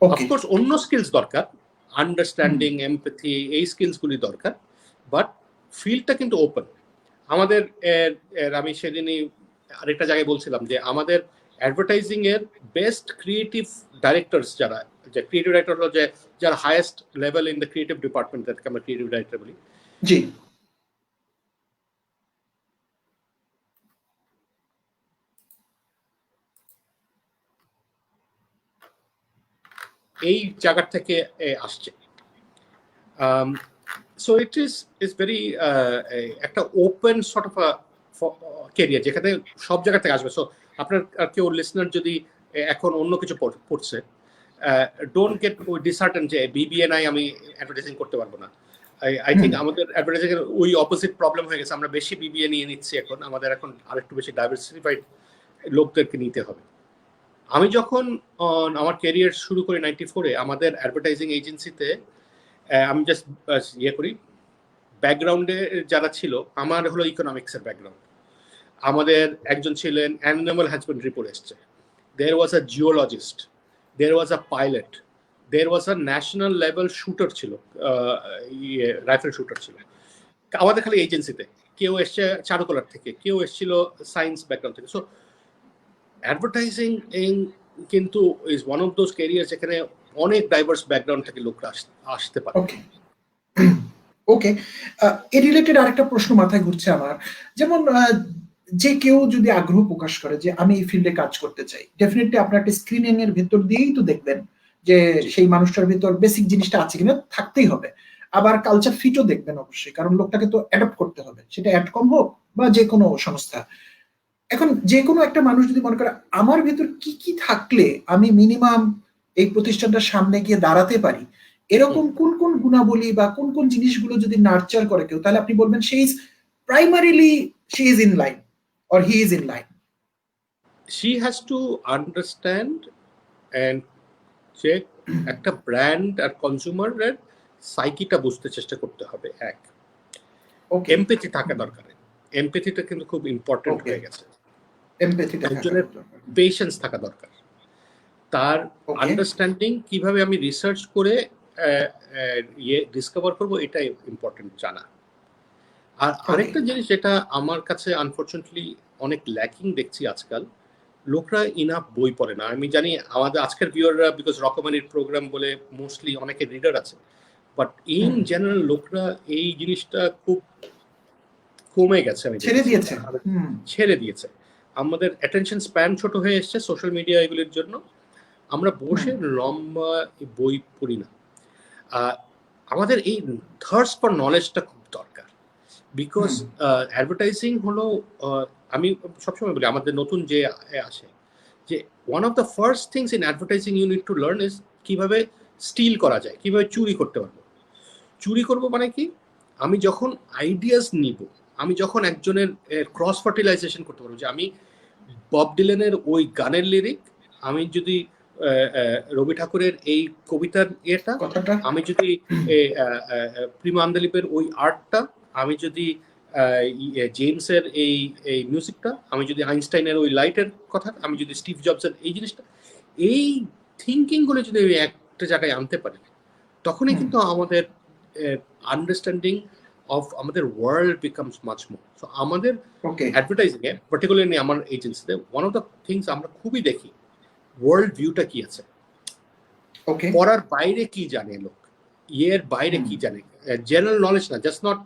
অফকোর্স অন্য স্কিলস দরকার, আন্ডারস্ট্যান্ডিং, এমপ্যাথি, এই স্কিলসগুলি দরকার, বাট ফিল্ডটা কিন্তু ওপেন। আমাদের আমি সেদিনই আরেকটা জায়গায় বলছিলাম যে আমাদের অ্যাডভার্টাইজিং এর বেস্ট ক্রিয়েটিভ ডাইরেক্টরস যারা, যে ক্রিয়েটিভ ডাইরেক্টর হলো যে যারা highest level in the creative department, যাদেরকে আমরা ক্রিয়েটিভ ডাইরেক্টর বলি, জি, এই জায়গা থেকে আসছে। সো ইট ইজ ভেরি একটা ওপেন সর্ট অফ ক্যারিয়ার, যেখানে সব জায়গা থেকে আসবে। সো আপনার কেউ লিসনার যদি এখন অন্য কিছু পড়ছে, ডোন্ট গেট ডিসার্টেন যে বিবিএ নাই, আমি অ্যাডভার্টাইজিং করতে পারবো না। আই থিঙ্ক আমাদের অ্যাডভার্টাইজিং এর ওই অপোজিট প্রবলেম হয়ে গেছে, আমরা বেশি বিবিএ নিয়ে নিচ্ছি এখন, আমাদের এখন আরেকটু বেশি ডাইভার্সিফাইড লোকদেরকে নিতে হবে। আমি যখন আমার ক্যারিয়ার শুরু করি 94-এ, আমাদের অ্যাডভার্টাইজিং এজেন্সিতে আমি জাস্ট ইয়ে করি, ব্যাকগ্রাউন্ডে যারা ছিল, আমার হলো ইকোনমিক্সের ব্যাকগ্রাউন্ড, আমাদের একজন ছিলেন অ্যানিমাল হাজবেন্ডারি পড়ে এসছে, there was a geologist, there was a pilot, there was a national level shooter ছিল, রাইফেল শুটার ছিল আমাদের খালি এজেন্সিতে। কেউ এসছে চারুকলার থেকে, কেউ এসছিল সায়েন্স ব্যাকগ্রাউন্ড থেকে। সো অ্যাডভার্টাইজিং কিন্তু is one of those career যেখানে অনেক ডাইভার্স ব্যাকগ্রাউন্ড থেকে লোকরা আসতে পারে। ওকে, এই রিলেটেড আরেকটা প্রশ্ন মাথায় ঘুরছে আমার, যেমন যে কেউ যদি আগ্রহ প্রকাশ করে যে আমি এই ফিল্ডে কাজ করতে চাই, ডেফিনেটলি আপনার একটা স্ক্রিনিং এর ভেতর দিয়েই তো দেখবেন যে সেই মানুষটার ভিতর বেসিক জিনিসটা আছে কিনা, থাকতেই হবে। আবার কালচার ফিটও দেখবেন অবশ্যই, কারণ লোকটাকে তো অ্যাডপ্ট করতে হবে, সেটা অ্যাডকম হোক বা যে কোনো সংস্থা। এখন যে কোনো একটা মানুষ যদি মনে করে আমার ভিতর কি কি থাকলে আমি মিনিমাম এই প্রতিষ্ঠানটার সামনে গিয়ে দাঁড়াতে পারি, এরকম কোন কোন গুণাবলী বা কোন কোন জিনিসগুলো যদি নার্চার করে কেউ, তাহলে আপনি বলবেন সে is primarily she is in line or he is in line? She has to understand and check একটা ব্র্যান্ড আর কনজিউমারের সাইকিটা বুঝতে চেষ্টা করতে হবে। এক, এমপ্যাথি থাকা দরকার, এমপ্যাথিটা কিন্তু খুব ইম্পর্টেন্ট হয়ে গেছে। একজনের পেশেন্স থাকা দরকার, তার আন্ডারস্ট্যান্ডিং কিভাবে আমি রিসার্চ করে ডিসকভার করবো, এটা ইম্পর্টেন্ট জানা। আর আরেকটা জিনিস যেটা আমার কাছে আনফরচুনেটলি অনেক ল্যাকিং দেখছি আজকাল, লোকরা ইনাফ বই পড়ে না। আমি জানি আমাদের আজকের ভিউয়াররা, বিকজ রকমানির প্রোগ্রাম বলে মোস্টলি অনেকে রিডার আছে, বাট ইন জেনারেল লোকরা এই জিনিসটা খুব কমে গেছে, আমি ছেড়ে দিয়েছে। আমাদের অ্যাটেনশন স্প্যান ছোট হয়ে এসছে সোশ্যাল মিডিয়া এগুলির জন্য, আমরা বসে লম্বা বই পড়ি না। আমাদের এই থার্স্ট ফর নলেজটা খুব দরকার, বিকজ অ্যাডভার্টাইজিং হলো, আমি সবসময় বলি আমাদের নতুন যে আসে, যে one of the first things in advertising you need to learn is কিভাবে স্টিল করা যায়, কিভাবে চুরি করতে পারবো। চুরি করবো মানে কি, আমি যখন আইডিয়াস নিব, আমি যখন একজনের ক্রস ফার্টিলাইজেশন করতে পারবো, যে আমি বব ডিলানের ওই গানের লিরিক, আমি যদি রবি ঠাকুরের এই কবিতার ইয়েটা, আমি যদি প্রিমা আন্দালিপের ওই আর্টটা, আমি যদি জেমসের এই মিউজিকটা, আমি যদি আইনস্টাইনের ওই লাইটের কথা, আমি যদি স্টিভ জবসের এই জিনিসটা, এই থিঙ্কিংগুলো যদি আমি একটা জায়গায় আনতে পারি, তখনই কিন্তু আমাদের আন্ডারস্ট্যান্ডিং অফ আমাদের world becomes much more. So আমাদের অ্যাডভার্টাইজিং এ পার্টিকুলারলি আমার এজেন্সিতে ওয়ান অফ দ্য থিংস আমরা খুবই দেখি, ওয়ার্ল্ড ভিউটা কি আছে, পড়ার বাইরে কি জানে লোক, এর বাইরে কি জানে, জেনারেল নলেজ না, just not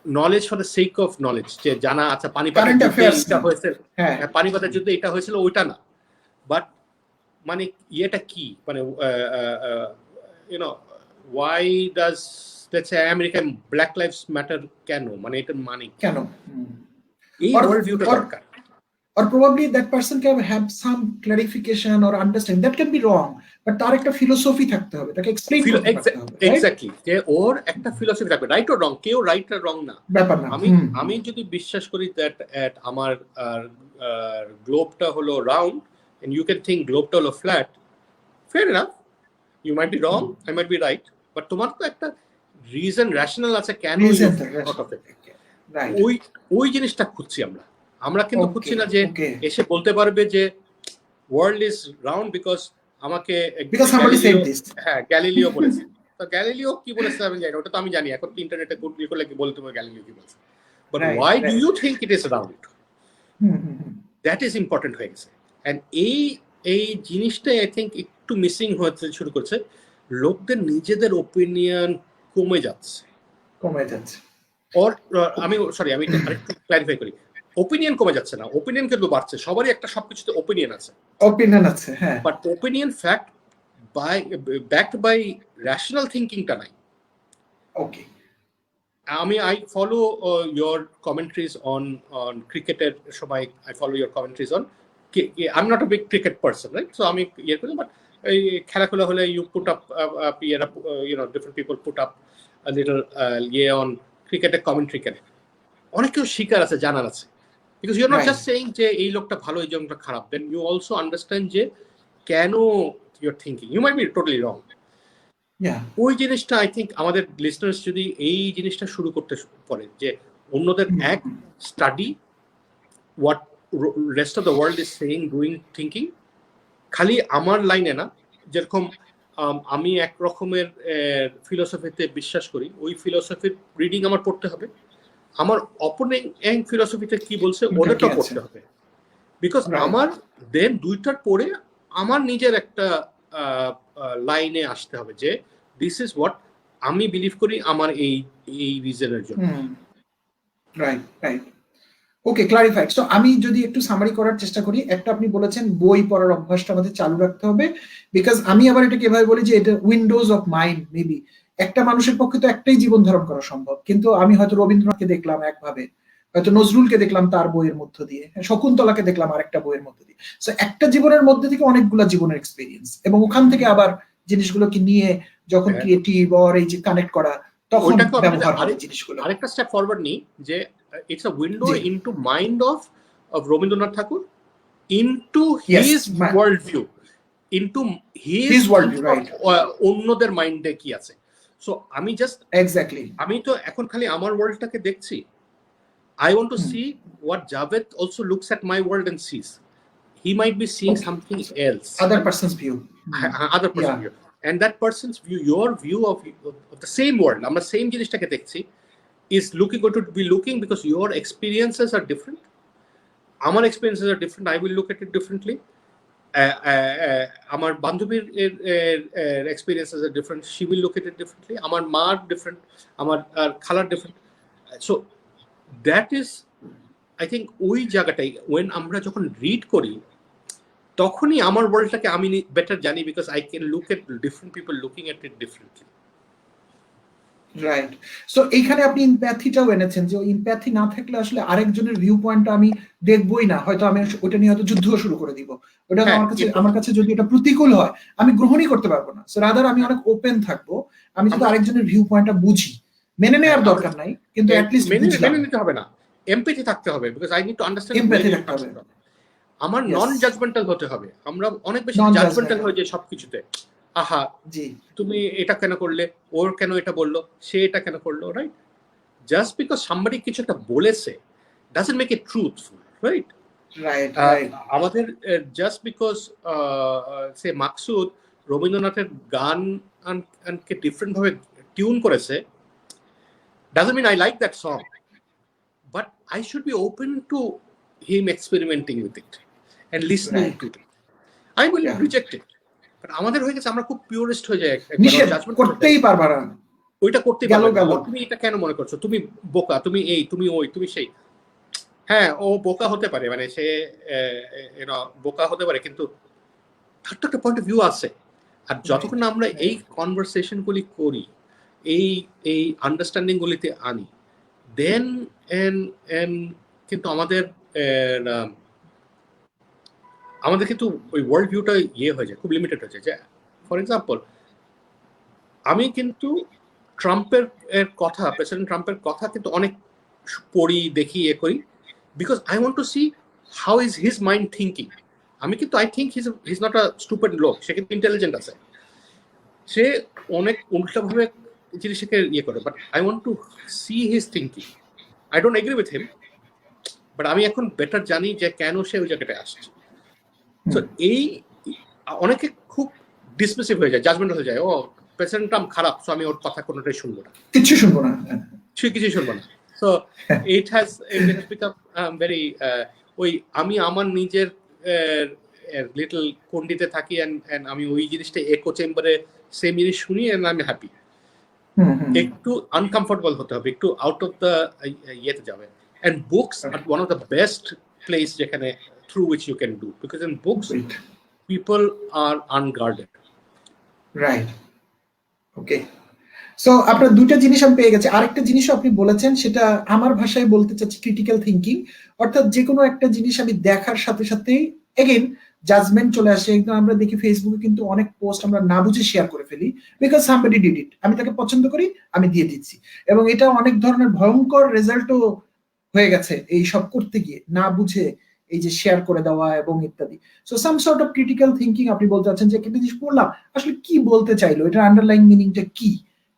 knowledge for the sake of knowledge, যে জানা আচ্ছা পানিপথের যুদ্ধে এটা হয়েছে, পানিপথের যুদ্ধে এটা হয়েছিল, ওইটা না, বাট মানে ইয়েটা কি, মানে you know why does let's say American Black Lives Matter কেন, মানে এটার মানে কেন, এই ওয়ার্ল্ড ভিউটা দরকার। Or probably that person can have some clarification or understanding. That can be wrong, but তার একটা philosophy থাকতে হবে, তাকে explain করতে হবে। Exactly, যে ওর একটা philosophy থাকবে, রাইট অর রং, কেউ রাইট আর রং না, ব্যাপার না। আমি যদি বিশ্বাস করি that আমার গ্লোবটা হলো round and you can think গ্লোবটা হলো flat, fair enough, you might be wrong, I might be right, but তোমার তো একটা রিজন রেশনাল আছে কেন ওই জিনিসটা খুঁজছি আমরা কিন্তু খুঁজছি না যে এসে বলতে পারবে যে ওয়ার্ল্ড ইজ রাউন্ড বিকজ আমাকে হ্যাঁ গ্যালিলিও বলেছে। তো গ্যালিলিও কি বলেছে আমি জানি, ওটা তো আমি জানি, এখন ইন্টারনেটে করলে কি বলতে পারবো গ্যালিলিও কি বলেছে, but why do you think it is round, that is important হয়ে গেছে। অ্যান্ড এই জিনিসটাই আই থিঙ্ক একটু মিসিং হতে শুরু করছে, লোকদের নিজেদের ওপিনিয়ন কমে যাচ্ছে। ওর আমি আরেকটু ক্ল্যারিফাই করি, ওপিনিয়ন কমে যাচ্ছে না, ওপিনিয়ন কিন্তু বাড়ছে, সবারই একটা সবকিছুতে ওপিনিয়ন আছে, হ্যাঁ, but opinion fact by backed by rational থিংকিংটা নাই। Okay, I follow your commentaries on cricketer সময়, I follow your commentaries on, I'm not a big cricket person, right? So আমি ইয়ে করি, but এই খেলাখুলা হলে you put up different people put up little on ক্রিকেটের কমেন্ট্রি কেন, অনেক কিছু শিকার আছে, জানার আছে, because you are not just saying যে এই লোকটা ভালো এই লোকটা খারাপ, দেন ইউ অলসো আন্ডারস্ট্যান্ড যে কেন you are thinking, you might be totally wrong. ওই জিনিসটা আই থিঙ্ক আমাদের লিসনার্স যদি এই জিনিসটা শুরু করতে পারে যে অন্যদের এক study what rest of the world is saying, doing, thinking, খালি আমার লাইনে না, যেরকম আমি এক রকমের ফিলোসফিতে বিশ্বাস করি, ওই ফিলোসফির রিডিং আমার পড়তে হবে, আমার অপোনেন্ট ফিলোসফিতে কি বলছে ওদেরটা পড়তে হবে, বিকজ আমার দেন দুইটার পরে আমার নিজের একটা লাইনে আসতে হবে যে দিস ইজ হোয়াট আমি বিলিভ করি আমার এই রিজনের জন্য। রাইট রাইট, ওকে, ক্লারিফাইড। সো আমি যদি একটু সামারি করার চেষ্টা করি, একটা আপনি বলেছেন বই পড়ার অভ্যাসটা আমাদের চালু রাখতে হবে, বিকজ আমি আবার এটাকে এভাবে বলি যে এটা উইন্ডোজ অফ মাইন্ড। মেবি একটা মানুষের পক্ষে তো একটাই জীবন ধারণ করা সম্ভব, কিন্তু আমি হয়তো রবীন্দ্রনাথকে দেখলাম একভাবে, হয়তো নজরুলকে দেখলাম তার বইয়ের মধ্য দিয়ে, শকুন্তলাকে দেখলাম আরেকটা বইয়ের মধ্য দিয়ে। সো একটা জীবনের মধ্যে থেকে অনেকগুলা জীবনের এক্সপেরিয়েন্স, এবং ওখান থেকে আবার জিনিসগুলোকে নিয়ে যখন ক্রিয়েটিভ অর এই যে কানেক্ট করা, তখন ব্যবহার করে জিনিসগুলো। আরেকটা স্টেপ ফরওয়ার্ড নি যে it's a window into mind of Rabindranath Tagore, into his worldview, into his worldview, right? অন্যদের মাইন্ডে কি আছে। সো আমি জাস্ট এক্স্যাক্টলি, আমি তো এখন খালি আমার ওয়ার্ল্ডটাকে দেখছি, I want to see what Javed also looks at my world and sees. He might be seeing something else, other person's view, view, and that person's view, your view of the same world, আমরা same জিনিসটাকে দেখছি, is going to be looking, because your experiences are different, our experiences are different, I will look at it differently, আমার বান্ধবীর experiences are different, she will look at it differently, আমার মার different, আমার খালার different, so that is I think ওই জায়গাটাই when আমরা যখন রিড করি তখনই আমার ওয়ার্ল্ডটাকে আমি বেটার জানি, because I can look at different people looking at it differently. Right. So এইখানে আপনি ইমপ্যাথিটাও এনেছেন, যে ইমপ্যাথি না থাকলে আসলে আরেকজনের ভিউ পয়েন্টটা আমি দেখবই না, হয়তো আমি ওটা নিয়ে হয়তো যুদ্ধ শুরু করে দিব, ওটা আমার কাছে যদি এটা প্রতিকূল হয় আমি গ্রহণই করতে পারবো না। সো রাদার আমি অনেক ওপেন থাকবো, আমি যদি আরেকজনের ভিউ পয়েন্টটা বুঝি, মেনে নেওয়ার দরকার নাই, কিন্তু অ্যাট লিস্ট মেনে নিতে হবে না, এমপ্যাথি থাকতে হবে, because I need to understand, empathy থাকতে হবে, আমার নন জাজমেন্টাল হতে হবে। আমরা অনেক বেশি জাজমেন্টাল হয়ে যাই সবকিছুতে, আহা জি তুমি এটা কেন করলে, ওর কেন এটা বললো, সে এটা কেন করলো, রাইট? জাস্ট বিকজ সামবডি কিছু একটা বলেছে doesn't make it truthful, right? Right right. আমাদের জাস্ট বিকজ সে মাকসুদ রবীন্দ্রনাথের গানকে ডিফারেন্ট ভাবে টিউন করেছে, doesn't mean I like that song, but I should be open to him experimenting with it and listening to it. I will reject it. But আমাদের হয়ে গেছে আমরা খুব পিওরিস্ট হয়ে যাই, জাজমেন্ট করতেই পারবা না, ওইটা করতে পারবা না, তুমি এটা কেন মনে করছো, তুমি বোকা, তুমি এই, তুমি ওই, তুমি সেই। হ্যাঁ, ও বোকা হতে পারে, মানে সে বোকা হতে পারে, কিন্তু তার তো একটা পয়েন্ট অফ ভিউ আছে। আর যতক্ষণ আমরা এই কনভারসেশন গুলি করি, এই আন্ডারস্ট্যান্ডিং গুলিতে আনি, দেন কিন্তু আমাদের কিন্তু ওই ওয়ার্ল্ড ভিউটা হয়ে যায়, খুব লিমিটেড হয়ে যায়। যে ফর এক্সাম্পল আমি কিন্তু প্রেসিডেন্ট ট্রাম্পের কথা কিন্তু অনেক পড়ি, দেখি, করি, because I want to C how is his mind thinking. আমি কিন্তু I think his not a stupid লোক, সে কিন্তু ইন্টেলিজেন্ট আছে, সে অনেক উল্টাভাবে জিনিসকে করে, but I want to see his thinking. I don't agree with him, but আমি এখন বেটার জানি যে কেন সে ওই জায়গাটায় আসছে। তো এই অনেকে খুব ডিসমিসিভ হয়ে যায়, জাজমেন্ট হয়ে যায়, ও প্রেসিডেন্ট ট্রাম্প খারাপ, সো আমি ওর কথা কোনোটাই শুনবো না, কিছুই শুনবো না। So it has become very ওই আমি আমার নিজের লিটল কন্ডিতে থাকি, এন্ড আমি ওই জিনিসটা একো চেম্বারে সেম জিনিস শুনি, এন্ড আমি হ্যাপি। একটু আনকমফোর্টেবল হতে হবে, একটু আউট অফ দ্য ইয়েতে যাবে। And books are one of the best place যেখানে through which you can do, because in books people are unguarded. Right. Okay. So আপনার দুটো জিনিস আমি পেয়ে গেছি। আরেকটা জিনিসও আপনি বলেছেন, সেটা আমার ভাষায় বলতে চাচ্ছি ক্রিটিক্যাল থিঙ্কিং, অর্থাৎ যে কোনো একটা জিনিস আমি দেখার সাথে সাথেই এগেইন জাজমেন্ট চলে আসে। একদম আমরা দেখি ফেসবুকে কিন্তু অনেক পোস্ট আমরা না বুঝে শেয়ার করে ফেলি, বিকজ সামবডি ডিড ইট, আমি তাকে পছন্দ করি, আমি দিয়ে দিচ্ছি। এবং এটা অনেক ধরনের ভয়ঙ্কর রেজাল্টও হয়ে গেছে এই সব করতে গিয়ে, না বুঝে এই যে শেয়ার করে দেওয়া এবং ইত্যাদি। So some sort of critical thinking, আপনি বলতে চাচ্ছেন যে একটা জিনিস পড়লাম, আসলে কি বলতে চাইলো, এটা আন্ডারলাইন মিনিংটা কি,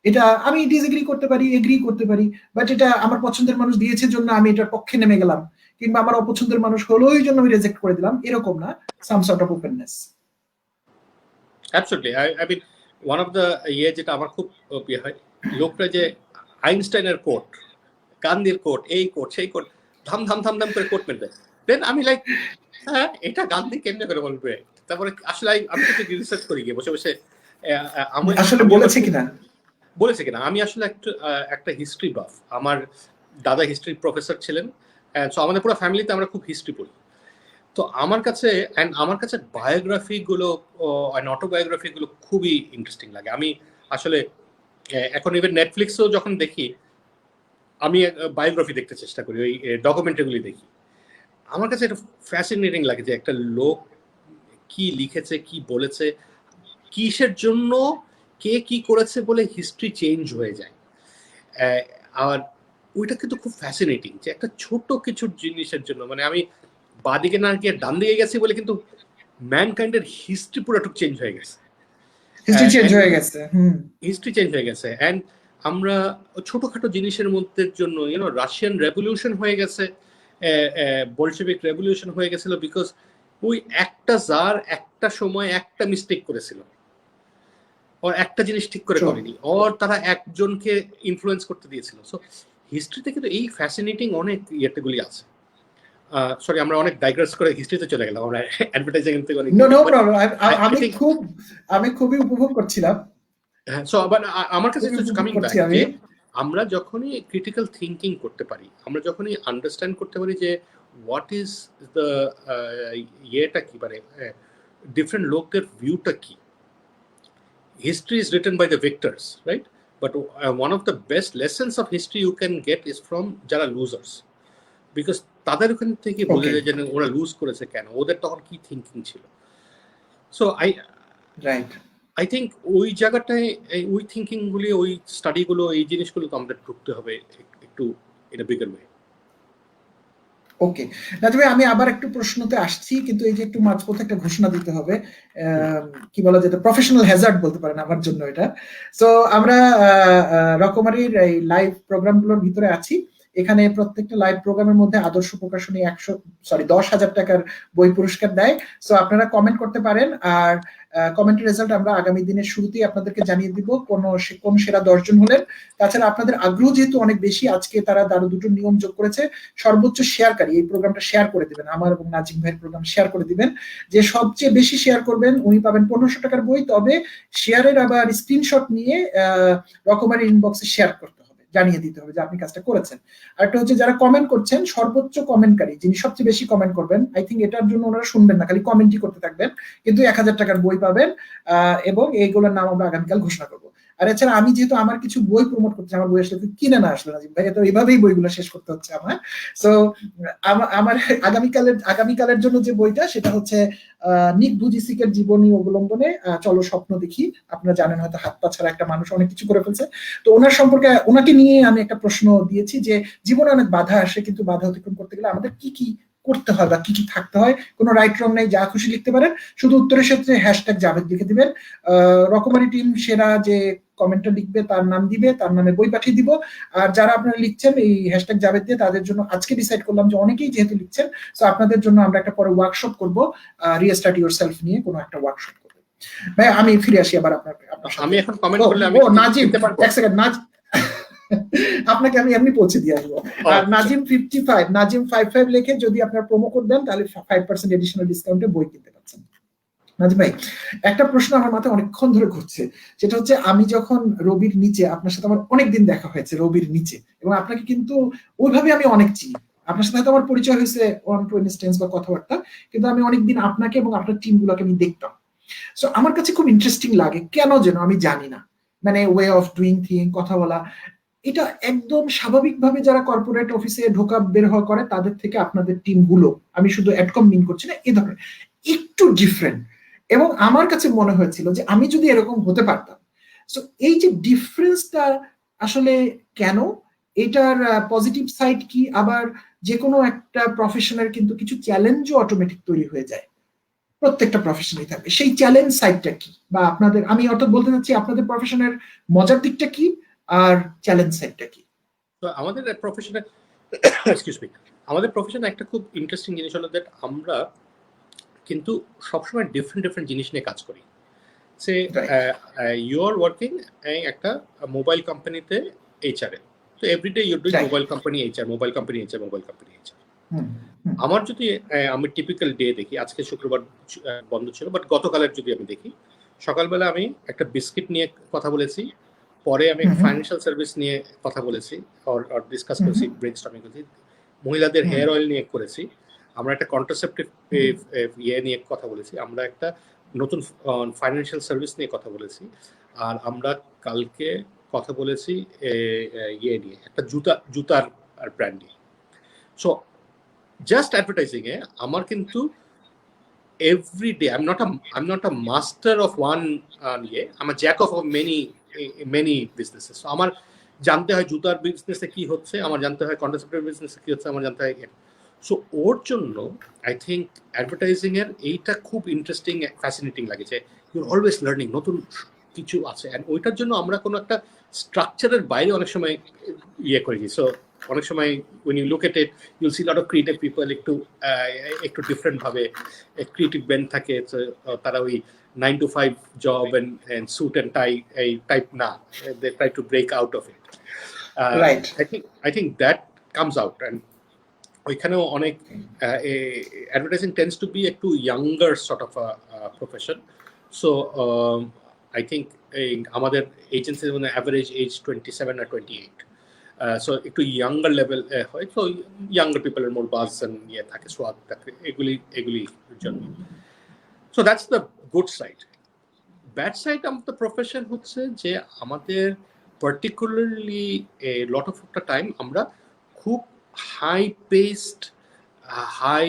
এটা আমি ডিসএগ্রি করতে পারি, এগ্রি করতে পারি, বাট এটা আমার পছন্দের মানুষ দিয়েছে জন্য আমি এটার পক্ষে নেমে গেলাম, কিংবা আমার অপছন্দের মানুষ হলো ওই জন্য আমি রিজেক্ট করে দিলাম, এরকম না, some sort of openness. Absolutely. I mean one of the যেটা আমার খুব হয়, লোকরা যে আইনস্টাইনের কোট, গান্ধীর কোট, এই কোট সেই কোট ধাম ধাম ধাম ধাম করে কোট মেরে দেয়। দেন আমি লাইক, হ্যাঁ এটা গান্ধী কেমনে করে বলবে? তারপরে আসলে আমি কিছু রিসার্চ করি গিয়ে বসে বসে আসলে বলেছে কিনা। আমি আসলে একটা হিস্ট্রি বাফ, আমার দাদা হিস্ট্রি প্রফেসর ছিলেন, সো আমাদের পুরো ফ্যামিলিতে আমরা খুব হিস্ট্রি পড়ি। তো আমার কাছে বায়োগ্রাফি গুলো, অটোবায়োগ্রাফি গুলো খুবই ইন্টারেস্টিং লাগে। আমি আসলে এখন ইভেন নেটফ্লিক্সও যখন দেখি, আমি বায়োগ্রাফি দেখতে চেষ্টা করি, ওই ডকুমেন্টারিগুলি দেখি। আমার কাছে এটা ফ্যাসিনেটিং লাগে যে একটা লোক কি লিখেছে, কি বলেছে, কিসের জন্য, কে কি করেছে বলে হিস্ট্রি চেঞ্জ হয়ে যায়। আর ওইটা কিন্তু খুব ফ্যাসিনেটিং যে একটা ছোট কিছু জিনিসের জন্য, মানে আমি বাদিকে না গিয়ে ডান দিকে গেছি বলে কিন্তু ম্যানকাইন্ডের হিস্ট্রি পুরোটুকু চেঞ্জ হয়ে গেছে, হিস্ট্রি চেঞ্জ হয়ে গেছে। অ্যান্ড আমরা ছোটখাটো জিনিসের মধ্যে জন্য রাশিয়ান রেভলিউশন হয়ে গেছে, বলশেভিক রেভলিউশন হয়ে গেছিল বিকজ ওই একটা জার একটা সময় একটা মিস্টেক করেছিল, ওর একটা জিনিস ঠিক করে করেনি, ওর তারা একজনকে ইনফ্লুয়েন্স করতে দিয়েছিল। সো হিস্ট্রিতে কিন্তু এই ফ্যাসিনেটিং অনেক ইয়েগুলি আছে। সরি, আমরা অনেক ডাইগ্রেস করে হিস্ট্রিতে চলে গেলাম, আমরা অ্যাডভার্টাইজিং থেকে অনেক। আমি খুবই উপভোগ করছিলাম। হ্যাঁ, সো বাট আমার কাছে কামিং ব্যাক যে আমরা যখনই ক্রিটিক্যাল থিঙ্কিং করতে পারি, আমরা যখনই আন্ডারস্ট্যান্ড করতে পারি যে হোয়াট ইজ দ্য ইয়েটা কি, মানে ডিফারেন্ট লোকের ভিউটা কি। History is written by the victors, right? But one of the best lessons of history you can get is from যারা losers, because তাদের ওখান থেকে বোঝা যায় যে ওরা লুজ করেছে কেন, ওদের তখন কি থিঙ্কিং ছিল। সো আই থিঙ্ক ওই জায়গাটায় ওই থিঙ্কিং গুলি, ওই স্টাডি গুলো, এই জিনিসগুলো তো আমাদের ঢুকতে হবে একটু ইন আ বিগার ওয়ে। ওকে নাজমে, আমি আবার একটু প্রশ্নতে আসছি, কিন্তু এই যে একটু মাঝপথে একটা ঘোষণা দিতে হবে, কি বলা যেত, প্রফেশনাল হ্যাজার্ড বলতে পারেন আমার জন্য এটা। সো আমরা রকমারির এই লাইভ প্রোগ্রামগুলোর ভিতরে আছি, এখানে প্রত্যেকটা লাইভ প্রোগ্রামের মধ্যে আদর্শ প্রকাশনী 10,000 টাকার বই পুরস্কার দেয়। সো আপনারা কমেন্ট করতে পারেন, আর কমেন্টের রেজাল্ট আমরা আগামী দিনের শুরুতেই আপনাদেরকে জানিয়ে দিব কোন সেরা 10 জন হলেন। তাছাড়া আপনাদের আগ্রহ যেহেতু অনেক বেশি, আজকে তারা আরো দুটো নিয়ম যোগ করেছে। সর্বোচ্চ শেয়ারকারী এই প্রোগ্রামটা শেয়ার করে দিবেন, আমার এবং নাজিম ভাইয়ের প্রোগ্রাম শেয়ার করে দিবেন। যে সবচেয়ে বেশি শেয়ার করবেন উনি পাবেন 1500 টাকার বই, তবে শেয়ারের আবার স্ক্রিনশট নিয়ে রকমারি ইনবক্সে শেয়ার করতে হবে, জানিয়ে দিতে হবে যে আপনি কাজটা করেছেন। আর একটা হচ্ছে যারা কমেন্ট করছেন, সর্বোচ্চ কমেন্টকারী যিনি সবচেয়ে বেশি কমেন্ট করবেন, আই থিঙ্ক এটার জন্য ওনারা শুনবেন না, খালি কমেন্টই করতে থাকবেন, কিন্তু 1000 টাকার বই পাবেন। এবং এইগুলোর নাম আমরা আগামীকাল ঘোষণা করবো। আর এছাড়া আমি যেহেতু আমার কিছু বই প্রমোট করছি, আমার বই আসলে কিনে না আসলে নাজিম ভাই, তো এইভাবেই বইগুলো শেষ করতে হচ্ছে আমার। সো আমার আগামীকালের জন্য যে বইটা, সেটা হচ্ছে নিক ভুজিসিকের জীবনী অবলম্বনে চলো স্বপ্ন দেখি। আপনারা জানেন হয়তো হাত পা ছাড়া একটা মানুষ অনেক কিছু করে ফেলছে, তো ওনার সম্পর্কে, ওনাকে নিয়ে আমি একটা প্রশ্ন দিয়েছি যে জীবনে অনেক বাধা আসে, কিন্তু বাধা অতিক্রম করতে গেলে আমাদের কি কি করতে হয় বা কি কি থাকতে হয়। কোনো রাইট রং নেই, যা খুশি লিখতে পারেন, শুধু উত্তরের ক্ষেত্রে হ্যাশট্যাগ জাভেদ লিখে দিবেন। রকমারি টিম সেরা যে কমেন্টটা লিখবে তার নাম দিবে, তার নামে বই পাঠিয়ে দিব। আর যারা আপনারা লিখছেন এই হ্যাশট্যাগ জাভেদ দিয়ে, তাদের জন্য আজকে ডিসাইড করলাম যে অনেকেই যেহেতু লিখছেন, তো আপনাদের জন্য আমরা একটা পরে ওয়ার্কশপ করবো, রিস্টার্ট ইয়োরসেলফ নিয়ে কোনো একটা ওয়ার্কশপ করবো। ভাই আমি ফিরে আসি আবার আপনার আমি এখন কমেন্ট করলে আমি নাজিম, এক সেকেন্ড, আপনাকে আমি এমনি পৌঁছে দিয়ে আসবো। আর নাজিম 55, নাজিম 55 লিখে যদি আপনার প্রোমো কোড দেন, তাহলে 5% এডিশনাল ডিসকাউন্টে বই কিনতে পারছেন। নাজিম ভাই, একটা প্রশ্ন আমার মাথায় অনেকক্ষণ ধরে ঘুরছে, সেটা হচ্ছে আমি যখন রবির নিচে, আপনার সাথে আমার অনেকদিন দেখা হয়েছে রবির নিচে, এবং আপনাকে কিন্তু ওইভাবে আমি অনেক চিনি, আপনার সাথে হয়তো আমার পরিচয় হয়েছে অন টু ইনস্টেন্স বা কথাবার্তা, কিন্তু আমি অনেকদিন আপনাকে এবং আপনার টিম গুলোকে আমি দেখতাম। সো আমার কাছে খুব ইন্টারেস্টিং লাগে, কেন যেন আমি জানি না, মানে ওয়ে অফ ডুইং থিং, কথা বলা, এটা একদম স্বাভাবিকভাবে যারা কর্পোরেট অফিসে ঢোকা বের হওয়া করে তাদের থেকে আপনাদের টিম গুলো, আমি শুধু অ্যাডকম মিন করছি না, এই ধরনের একটু ডিফারেন্ট, এবং আমার কাছে মনে হয়েছিল যে আমি যদি এরকম হতে পারতাম। সো এই যে ডিফারেন্সটা আসলে কেন, এটার পজিটিভ সাইড কি, আবার যে কোনো একটা প্রফেশনের কিন্তু কিছু চ্যালেঞ্জও অটোমেটিক তৈরি হয়ে যায়, প্রত্যেকটা প্রফেশনেই থাকে, সেই চ্যালেঞ্জ সাইডটা কি, বা আপনাদের, আমি অর্থাৎ বলতে চাচ্ছি আপনাদের প্রফেশনের মজার দিকটা কি আর চ্যালেঞ্জ সাইডটা কি? তো আমাদের প্রফেশনে এক্সকিউজ মি, আমাদের প্রফেশনে একটা খুব ইন্টারেস্টিং জিনিস হলো দ্যাট আমরা কিন্তু সবসময় ডিফারেন্ট ডিফারেন্ট জিনিস নিয়ে কাজ করি। সে ইউ আর ওয়ার্কিং একটা মোবাইল কোম্পানিতে এইচআর এ, তো everyday you doing mobile company HR, mobile company HR, mobile company HR. আমার যদি আমি টিপিক্যাল ডে দেখি, আজকে শুক্রবার বন্ধ ছিল, বাট গতকালের যদি আমি দেখি, সকালবেলা আমি একটা বিস্কিট নিয়ে কথা বলেছি, পরে আমি ফাইন্যান্সিয়াল সার্ভিস নিয়ে কথা বলেছি, অর ডিসকাস করেছি, ব্রেনস্টর্মিং করেছি, মহিলাদের হেয়ার অয়েল নিয়ে করেছি, আমরা একটা কন্ট্রাসেপটিভ ইয়ে নিয়ে কথা বলেছি, আমরা একটা নতুন ফাইন্যান্সিয়াল সার্ভিস নিয়ে কথা বলেছি, আর আমরা কালকে কথা বলেছি ইয়ে নিয়ে, একটা জুতার ব্র্যান্ড নিয়ে। সো জাস্ট অ্যাডভার্টাইজিং এ আমার কিন্তু every day I am not a master of one ইয়ে, আমার Jack of many businesses. So আমার জানতে হয় জুতার বিজনেসে কি হচ্ছে, আমার জানতে হয় কন্ট্রাসেপটিভ বিজনেসে কি হচ্ছে, আমার জানতে হয়। সো ওর জন্য আই থিঙ্ক অ্যাডভার্টাইজিং এর এইটা খুব ইন্টারেস্টিং ফ্যাসিনেটিং লাগে, যে ইউর অলওয়েজ লার্নিং, নতুন কিছু আছে, অ্যান্ড ওইটার জন্য আমরা কোনো একটা স্ট্রাকচারের বাইরে অনেক সময় ইয়ে করি। সো অনেক সময় when you look at it you'll see a lot of creative people একটু ডিফারেন্ট ভাবে ক্রিয়েটিভ ব্রেন থাকে, তারা ওই 9 to 5 job and suit and tie এই টাইপ না, they try to break out of it. Right. I think that comes out, and ওইখানেও অনেক advertising tends to be একটু younger sort of a profession. So I think আমাদের এজেন্সির মানে average age 27 or 28. So একটু younger level হয়, তো younger পিপলের মোর বাজ ইয়ে থাকে, সোয়াদ থাকে, এগুলির জন্য। So that's the good side. Bad side of the profession হচ্ছে যে আমাদের particularly lot of the time আমরা খুব হাই পেসড, হাই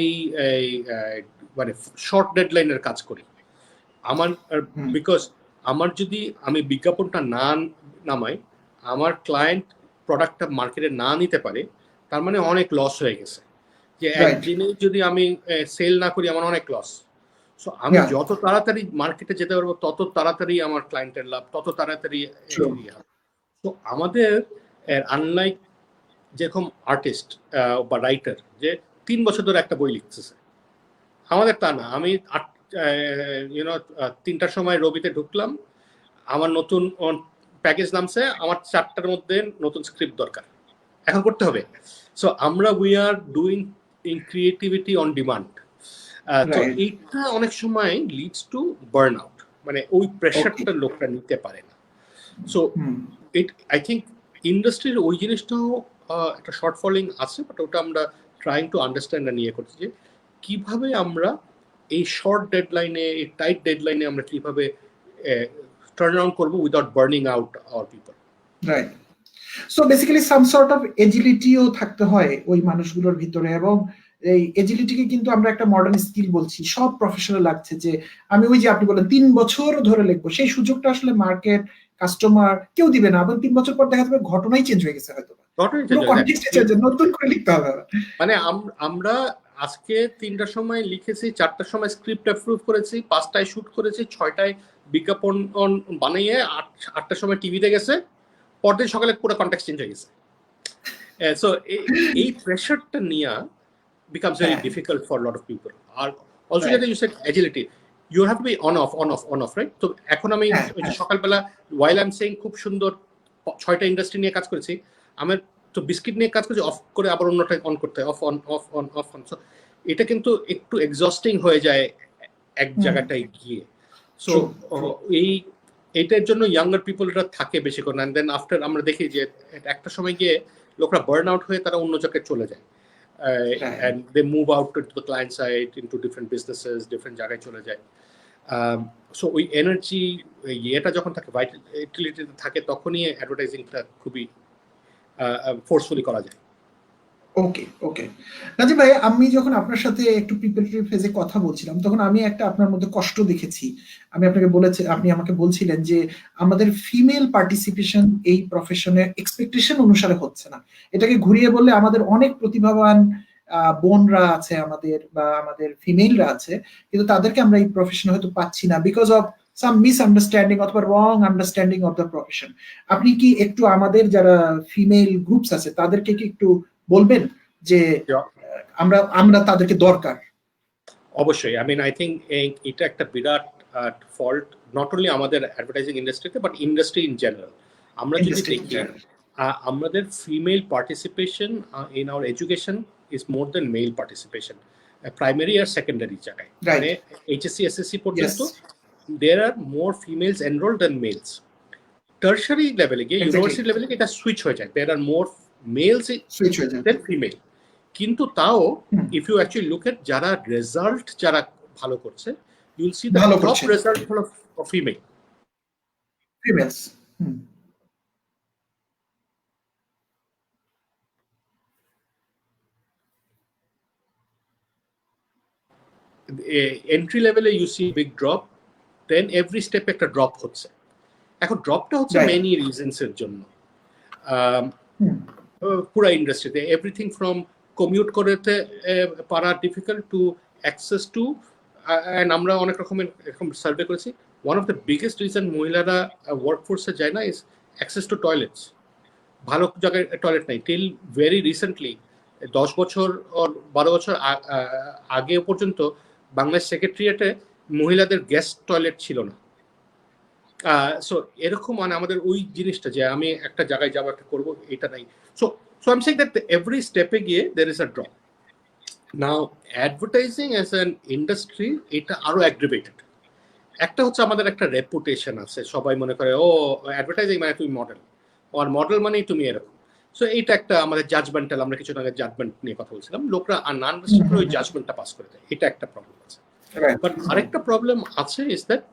মানে শর্ট ডেডলাইনের কাজ করি। আমার বিকজ আমার যদি আমি বিজ্ঞাপনটা না নামাই, আমার ক্লায়েন্ট প্রোডাক্টটা মার্কেটে না নিতে পারে, তার মানে অনেক লস হয়ে গেছে। যে একদিনে যদি আমি সেল না করি আমার অনেক লস। সো আমি যত তাড়াতাড়ি মার্কেটে যেতে পারবো তত তাড়াতাড়ি আমার ক্লায়েন্টের লাভ, তত তাড়াতাড়ি। তো আমাদের আনলাইক যেরকম আর্টিস্ট বা রাইটার যে 3 বছর ধরে একটা বই লিখতেছে, আমাদের তা না। আমি 3টার সময় রবিতে ঢুকলাম, আমার নতুন প্যাকেজ নামছে, আমার 4টার মধ্যে নতুন স্ক্রিপ্ট দরকার, এখন করতে হবে। সো আমরা we are doing in creativity on demand. তো এইটা অনেক সময় লিডস টু বার্ন আউট, মানে ওই প্রেশারটা লোকরা নিতে পারে না। সো আই থিঙ্ক ইন্ডাস্ট্রির ওই জিনিসটাও একটা শর্টফলিং আছে, বাট ওটা আমরা ট্রাইং টু আন্ডারস্ট্যান্ড আর নিয়ে করছি যে কিভাবে আমরা এই শর্ট ডেডলাইনে, এই টাইট ডেডলাইনে আমরা কিভাবে turn around করব without burning out our people. Right. So basically some sort of agility ও থাকতে হয় ওই মানুষগুলোর ভিতরে, এবং এই এজিলিটিকে কিন্তু আমরা একটা মডার্ন স্কিল বলছি, সব প্রফেশনাল লাগছে যে আমি ওই যে আপনি বলেন 3 বছর ধরে লিখবো, সেই সুযোগটা আসলে মার্কেট, কাস্টমার কেউ দিবে না, এবং 3 বছর পর দেখা যাবে ঘটনাই চেঞ্জ হয়ে গেছে, হয়তো নতুন করে লিখতে হবে। মানে আমরা আজকে 3টার সময় লিখেছি, 4টার সময় স্ক্রিপ্ট অ্যাপ্রুভ করেছি, 5টায় শুট করেছি, 6টায় বিজ্ঞাপন বানিয়ে 8টার সময় টিভিতে গেছে, পরদিন সকালে পুরো কনটেক্সট চেঞ্জ হয়ে গেছে। সো এই প্রেশারটা নিয়ে becomes very difficult for a lot of people. Also you said agility, you have to be on off, right? তো এখন আমি সকালবেলা while I'm saying খুব সুন্দর 6টা ইন্ডাস্ট্রি নিয়ে কাজ করেছি, আমার তো বিস্কিট নিয়ে কাজ করছি, অফ করে আবার অন্যটা অন করতে হয়, অফ অন। সো এটা কিন্তু একটু এক্সস্টিং হয়ে যায় এক জায়গাটায় গিয়ে। সো এইটার জন্য ইয়াঙ্গার পিপলরা থাকে বেশিক্ষণ, অ্যান্ড দেন আফটার আমরা দেখি যে একটা সময় গিয়ে লোকরা বার্ন আউট হয়ে তারা অন্য জায়গায় চলে যায়, and they move out to the client side, into different businesses, different জায়গায় চলে যায়। সো ওই এনার্জি এটা যখন থাকে, ভাইটালিটি থাকে, তখনই অ্যাডভার্টাইজিংটা খুবই ফোর্সফুলি করা যায়। ওকে ওকে নাজিব ভাই, আমি যখন আপনার সাথে একটু প্রিপারেটরি ফেজে কথা বলছিলাম তখন আমি একটা আপনার মধ্যে কষ্ট দেখেছি। আমি আপনাকে বলেছি, আপনি আমাকে বলছিলেন যে আমাদের ফিমেল পার্টিসিপেশন এই প্রফেশনে এক্সপেকটেশন অনুসারে হচ্ছে না। এটাকে ঘুরিয়ে বললে আমাদের অনেক প্রতিভাবান বোনরা আছে আমাদের, বা আমাদের ফিমেলরা আছে, কিন্তু তাদেরকে আমরা এই প্রফেশনে হয়তো পাচ্ছি না বিকজ অফ সাম মিসআন্ডারস্ট্যান্ডিং অথবা রং আন্ডারস্ট্যান্ডিং অফ দ্য প্রফেশন। আপনি কি একটু আমাদের যারা ফিমেল গ্রুপস আছে তাদেরকে কি একটু বলবেন যে আমরা আমরা তাদেরকে দরকার? অবশ্যই, আই মিন আই থিঙ্ক এটা একটা বিরাট ফল্ট নট অনলি আমাদের অ্যাডভার্টাইজিং ইন্ডাস্ট্রিতে বাট ইন্ডাস্ট্রি ইন জেনারেল। আমরা যদি দেখি আমাদের female participation in our education is more than male participation, primary আর সেকেন্ডারি জায়গায়, মানে এইচএসসি এসএসসি পর্যন্ত there are more females enrolled than males. Tertiary level গিয়ে, ইউনিভার্সিটি লেভেলে এটা সুইচ হয়ে যায়, there are more males than female. কিন্তু তাও if you actually look at যারা রেজাল্ট যারা ভালো করছে, you will see the top result of females. Entry লেভেলে you see big drop, then every step একটা ড্রপ হচ্ছে। এখন ড্রপটা হচ্ছে মেনি রিজনস এর জন্য পুরো ইন্ডাস্ট্রিতে, এভরিথিং ফ্রম কমিউট করতে পারা difficult to access to, and আমরা অনেক রকমের এরকম সার্ভে করেছি, one of the biggest reason মহিলারা ওয়ার্কফোর্সে যায় না ইজ অ্যাক্সেস টু টয়লেটস। ভালো জায়গায় টয়লেট নাই। টিল ভেরি রিসেন্টলি 10 বছর 12 বছর আগে পর্যন্ত বাংলাদেশ সেক্রেটারিয়েটে মহিলাদের গেস্ট টয়লেট ছিল না। সো এরকম মানে আমাদের ওই জিনিসটা যে আমি একটা জায়গায় যাবো একটা করবো এটা নাই। So I am saying that every স্টেপে গিয়ে there is a drop. Now advertising as an industry এটা আরো অ্যাগ্রিভেটেড। একটা হচ্ছে আমাদের একটা রেপুটেশন আছে, সবাই মনে করে ও অ্যাডভার্টাইজিং মানে তুমি মডেল, আর মডেল মানেই তুমি এরকম। সো এইটা একটা আমাদের জাজমেন্টাল, আমরা কিছু আগে জাজমেন্ট নিয়ে কথা বলছিলাম, লোকরা নান ওই জাজমেন্টটা পাস করে দেয়, এটা একটা প্রবলেম আছে। বাট আরেকটা প্রবলেম আছে ইজ দ্যাট,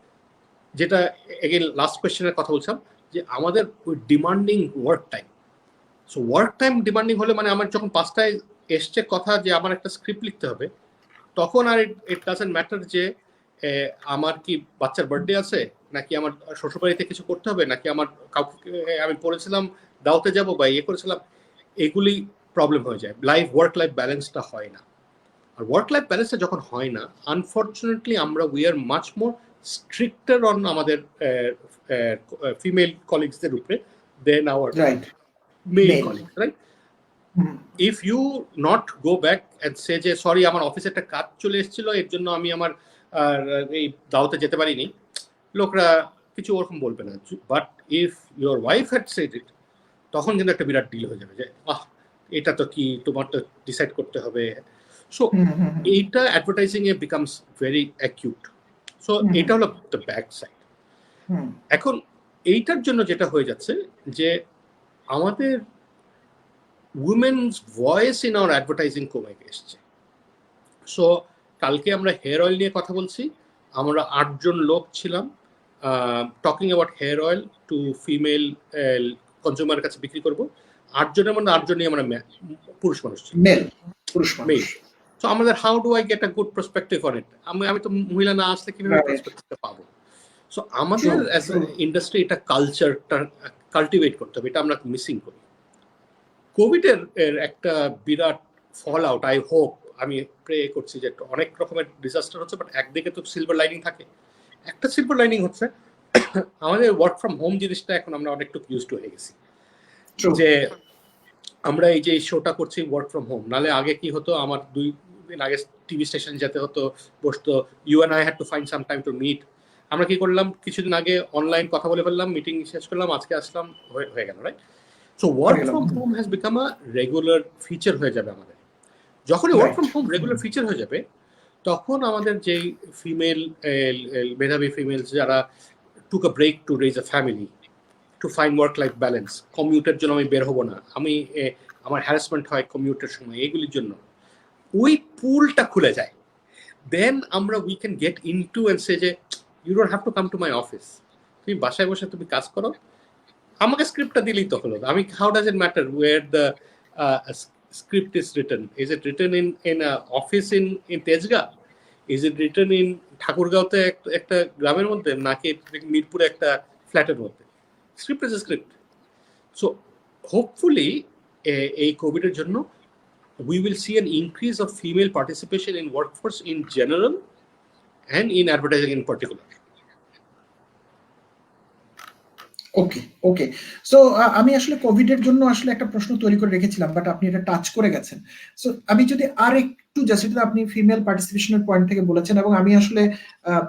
যেটা এগেইন লাস্ট কোয়েশ্চেনের কথা বলছিলাম, যে আমাদের ওই demanding work time. So work time demanding হলে মানে আমার যখন 5টায় এসছে কথা যে আমার একটা স্ক্রিপ্ট লিখতে হবে, তখন আর ইট ডাজন্ট ম্যাটার যে আমার কি বাচ্চার বার্থডে আছে, নাকি আমার শ্বশুরবাড়িতে কিছু করতে হবে, নাকি আমার কাউকে আমি পড়েছিলাম দাওতে যাব বা ইয়ে করেছিলাম, এগুলি প্রবলেম হয়ে যায়। ওয়ার্ক লাইফ ব্যালেন্সটা হয় না। আর ওয়ার্ক লাইফ ব্যালেন্সটা যখন হয় না, আনফর্চুনেটলি আমরা we are much more stricter on আমাদের ফিমেল কলিগসদের উপরে than our male colleagues, right? If you not go back and say যে সরি আমার অফিসে একটা কাজ চলে এসেছিল এর জন্য আমি আমার এই দাওয়াতে যেতে পারিনি, লোকরা কিছু ওরকম বলবে না। But if your wife had said it, তখন কিন্তু একটা বিরাট ডিল হয়ে যাবে যে এটা তো কি তোমার তো ডিসাইড করতে হবে। সো এইটা অ্যাডভার্টাইজিং এ বিকামস ভেরি অ্যাকিউট। সো এটা হলো দ্য ব্যাক সাইড। এখন এইটার জন্য যেটা হয়ে যাচ্ছে যে আমাদের women's voice in our advertising কমে এসছে। সো কালকে আমরা হেয়ার অয়েল নিয়ে কথা বলছি, আমরা 8 জন লোক ছিলাম talking about hair oil to female কনজিউমারের কাছে বিক্রি করবো। 8 জনের মধ্যে 8 জনই আমরা পুরুষ মানুষ ছিল, মেল। সো আমাদের how do I get a good perspective on it, আমি তো মহিলা না আসলে কিভাবে পার্সপেক্টিভটা পাবো? সো আমাদের অ্যাজ এ ইন্ডাস্ট্রি এটা কালচারটা কাল্টিভেট করতে হবে, এটা আমরা মিসিং করি। কোভিডের একটা বিরাট ফল আউট, আই হোপ, আমি প্রে করছি যে অনেক রকমের ডিজাস্টার হচ্ছে, বাট একদিকে তো সিলভার লাইনিং থাকে। একটা সিলভার লাইনিং হচ্ছে আমাদের ওয়ার্ক ফ্রম হোম জিনিসটা এখন আমরা অনেকটুকু ইউজড হয়ে গেছি, যে আমরা এই যে শোটা করছি ওয়ার্ক ফ্রম হোম। নালে আগে কি হতো, আমার 2 দিন আগে টিভি স্টেশন যেতে হতো, বসতো, you and I had to find some time to meet. আমরা কি করলাম, কিছুদিন আগে অনলাইন কথা বলে ফেললাম, মিটিং শেষ করলাম, আজকে আসলাম, হয়ে গেল, right? So work from home has become a regular feature হয়ে যাবে আমাদের। যখনই work from home regular feature হয়ে যাবে, তখন আমাদের যেই ফিমেল মেধাবী ফিমেলস যারা took a break to raise a family, to find work life balance, কমিউটের জন্য আমি বের হবো না, আমি আমার হ্যারাসমেন্ট হয় কমিউটের সময়, এইগুলির জন্য ওই পুলটা খুলে যায়। দেন আমরা we can get into and say যে you don't have to come to my office, তুমি বাসায় বসে তুমি কাজ করো, আমাকে স্ক্রিপ্টটা দিলেই তো হলো। আমি how does it matter where the script is written? Is it written in an office in Tezga? Is it written in ঠাকুরগাঁওতে একটা গ্রামের মধ্যে, নাকি মিরপুরে একটা ফ্ল্যাটের মধ্যে? Script is a script. So hopefully এই কোভিডের জন্য we will see an increase of female participation in workforce in general and in advertising in particular. Okay so আমি আসলে কোভিড এর জন্য আসলে একটা প্রশ্ন তৈরি করে রেখেছিলাম, বাট আপনি এটা টাচ করে গেছেন। সো আমি যদি আর একটু যেটা আপনি ফিমেল পার্টিসিপেশনের পয়েন্ট থেকে বলেছেন, এবং আমি আসলে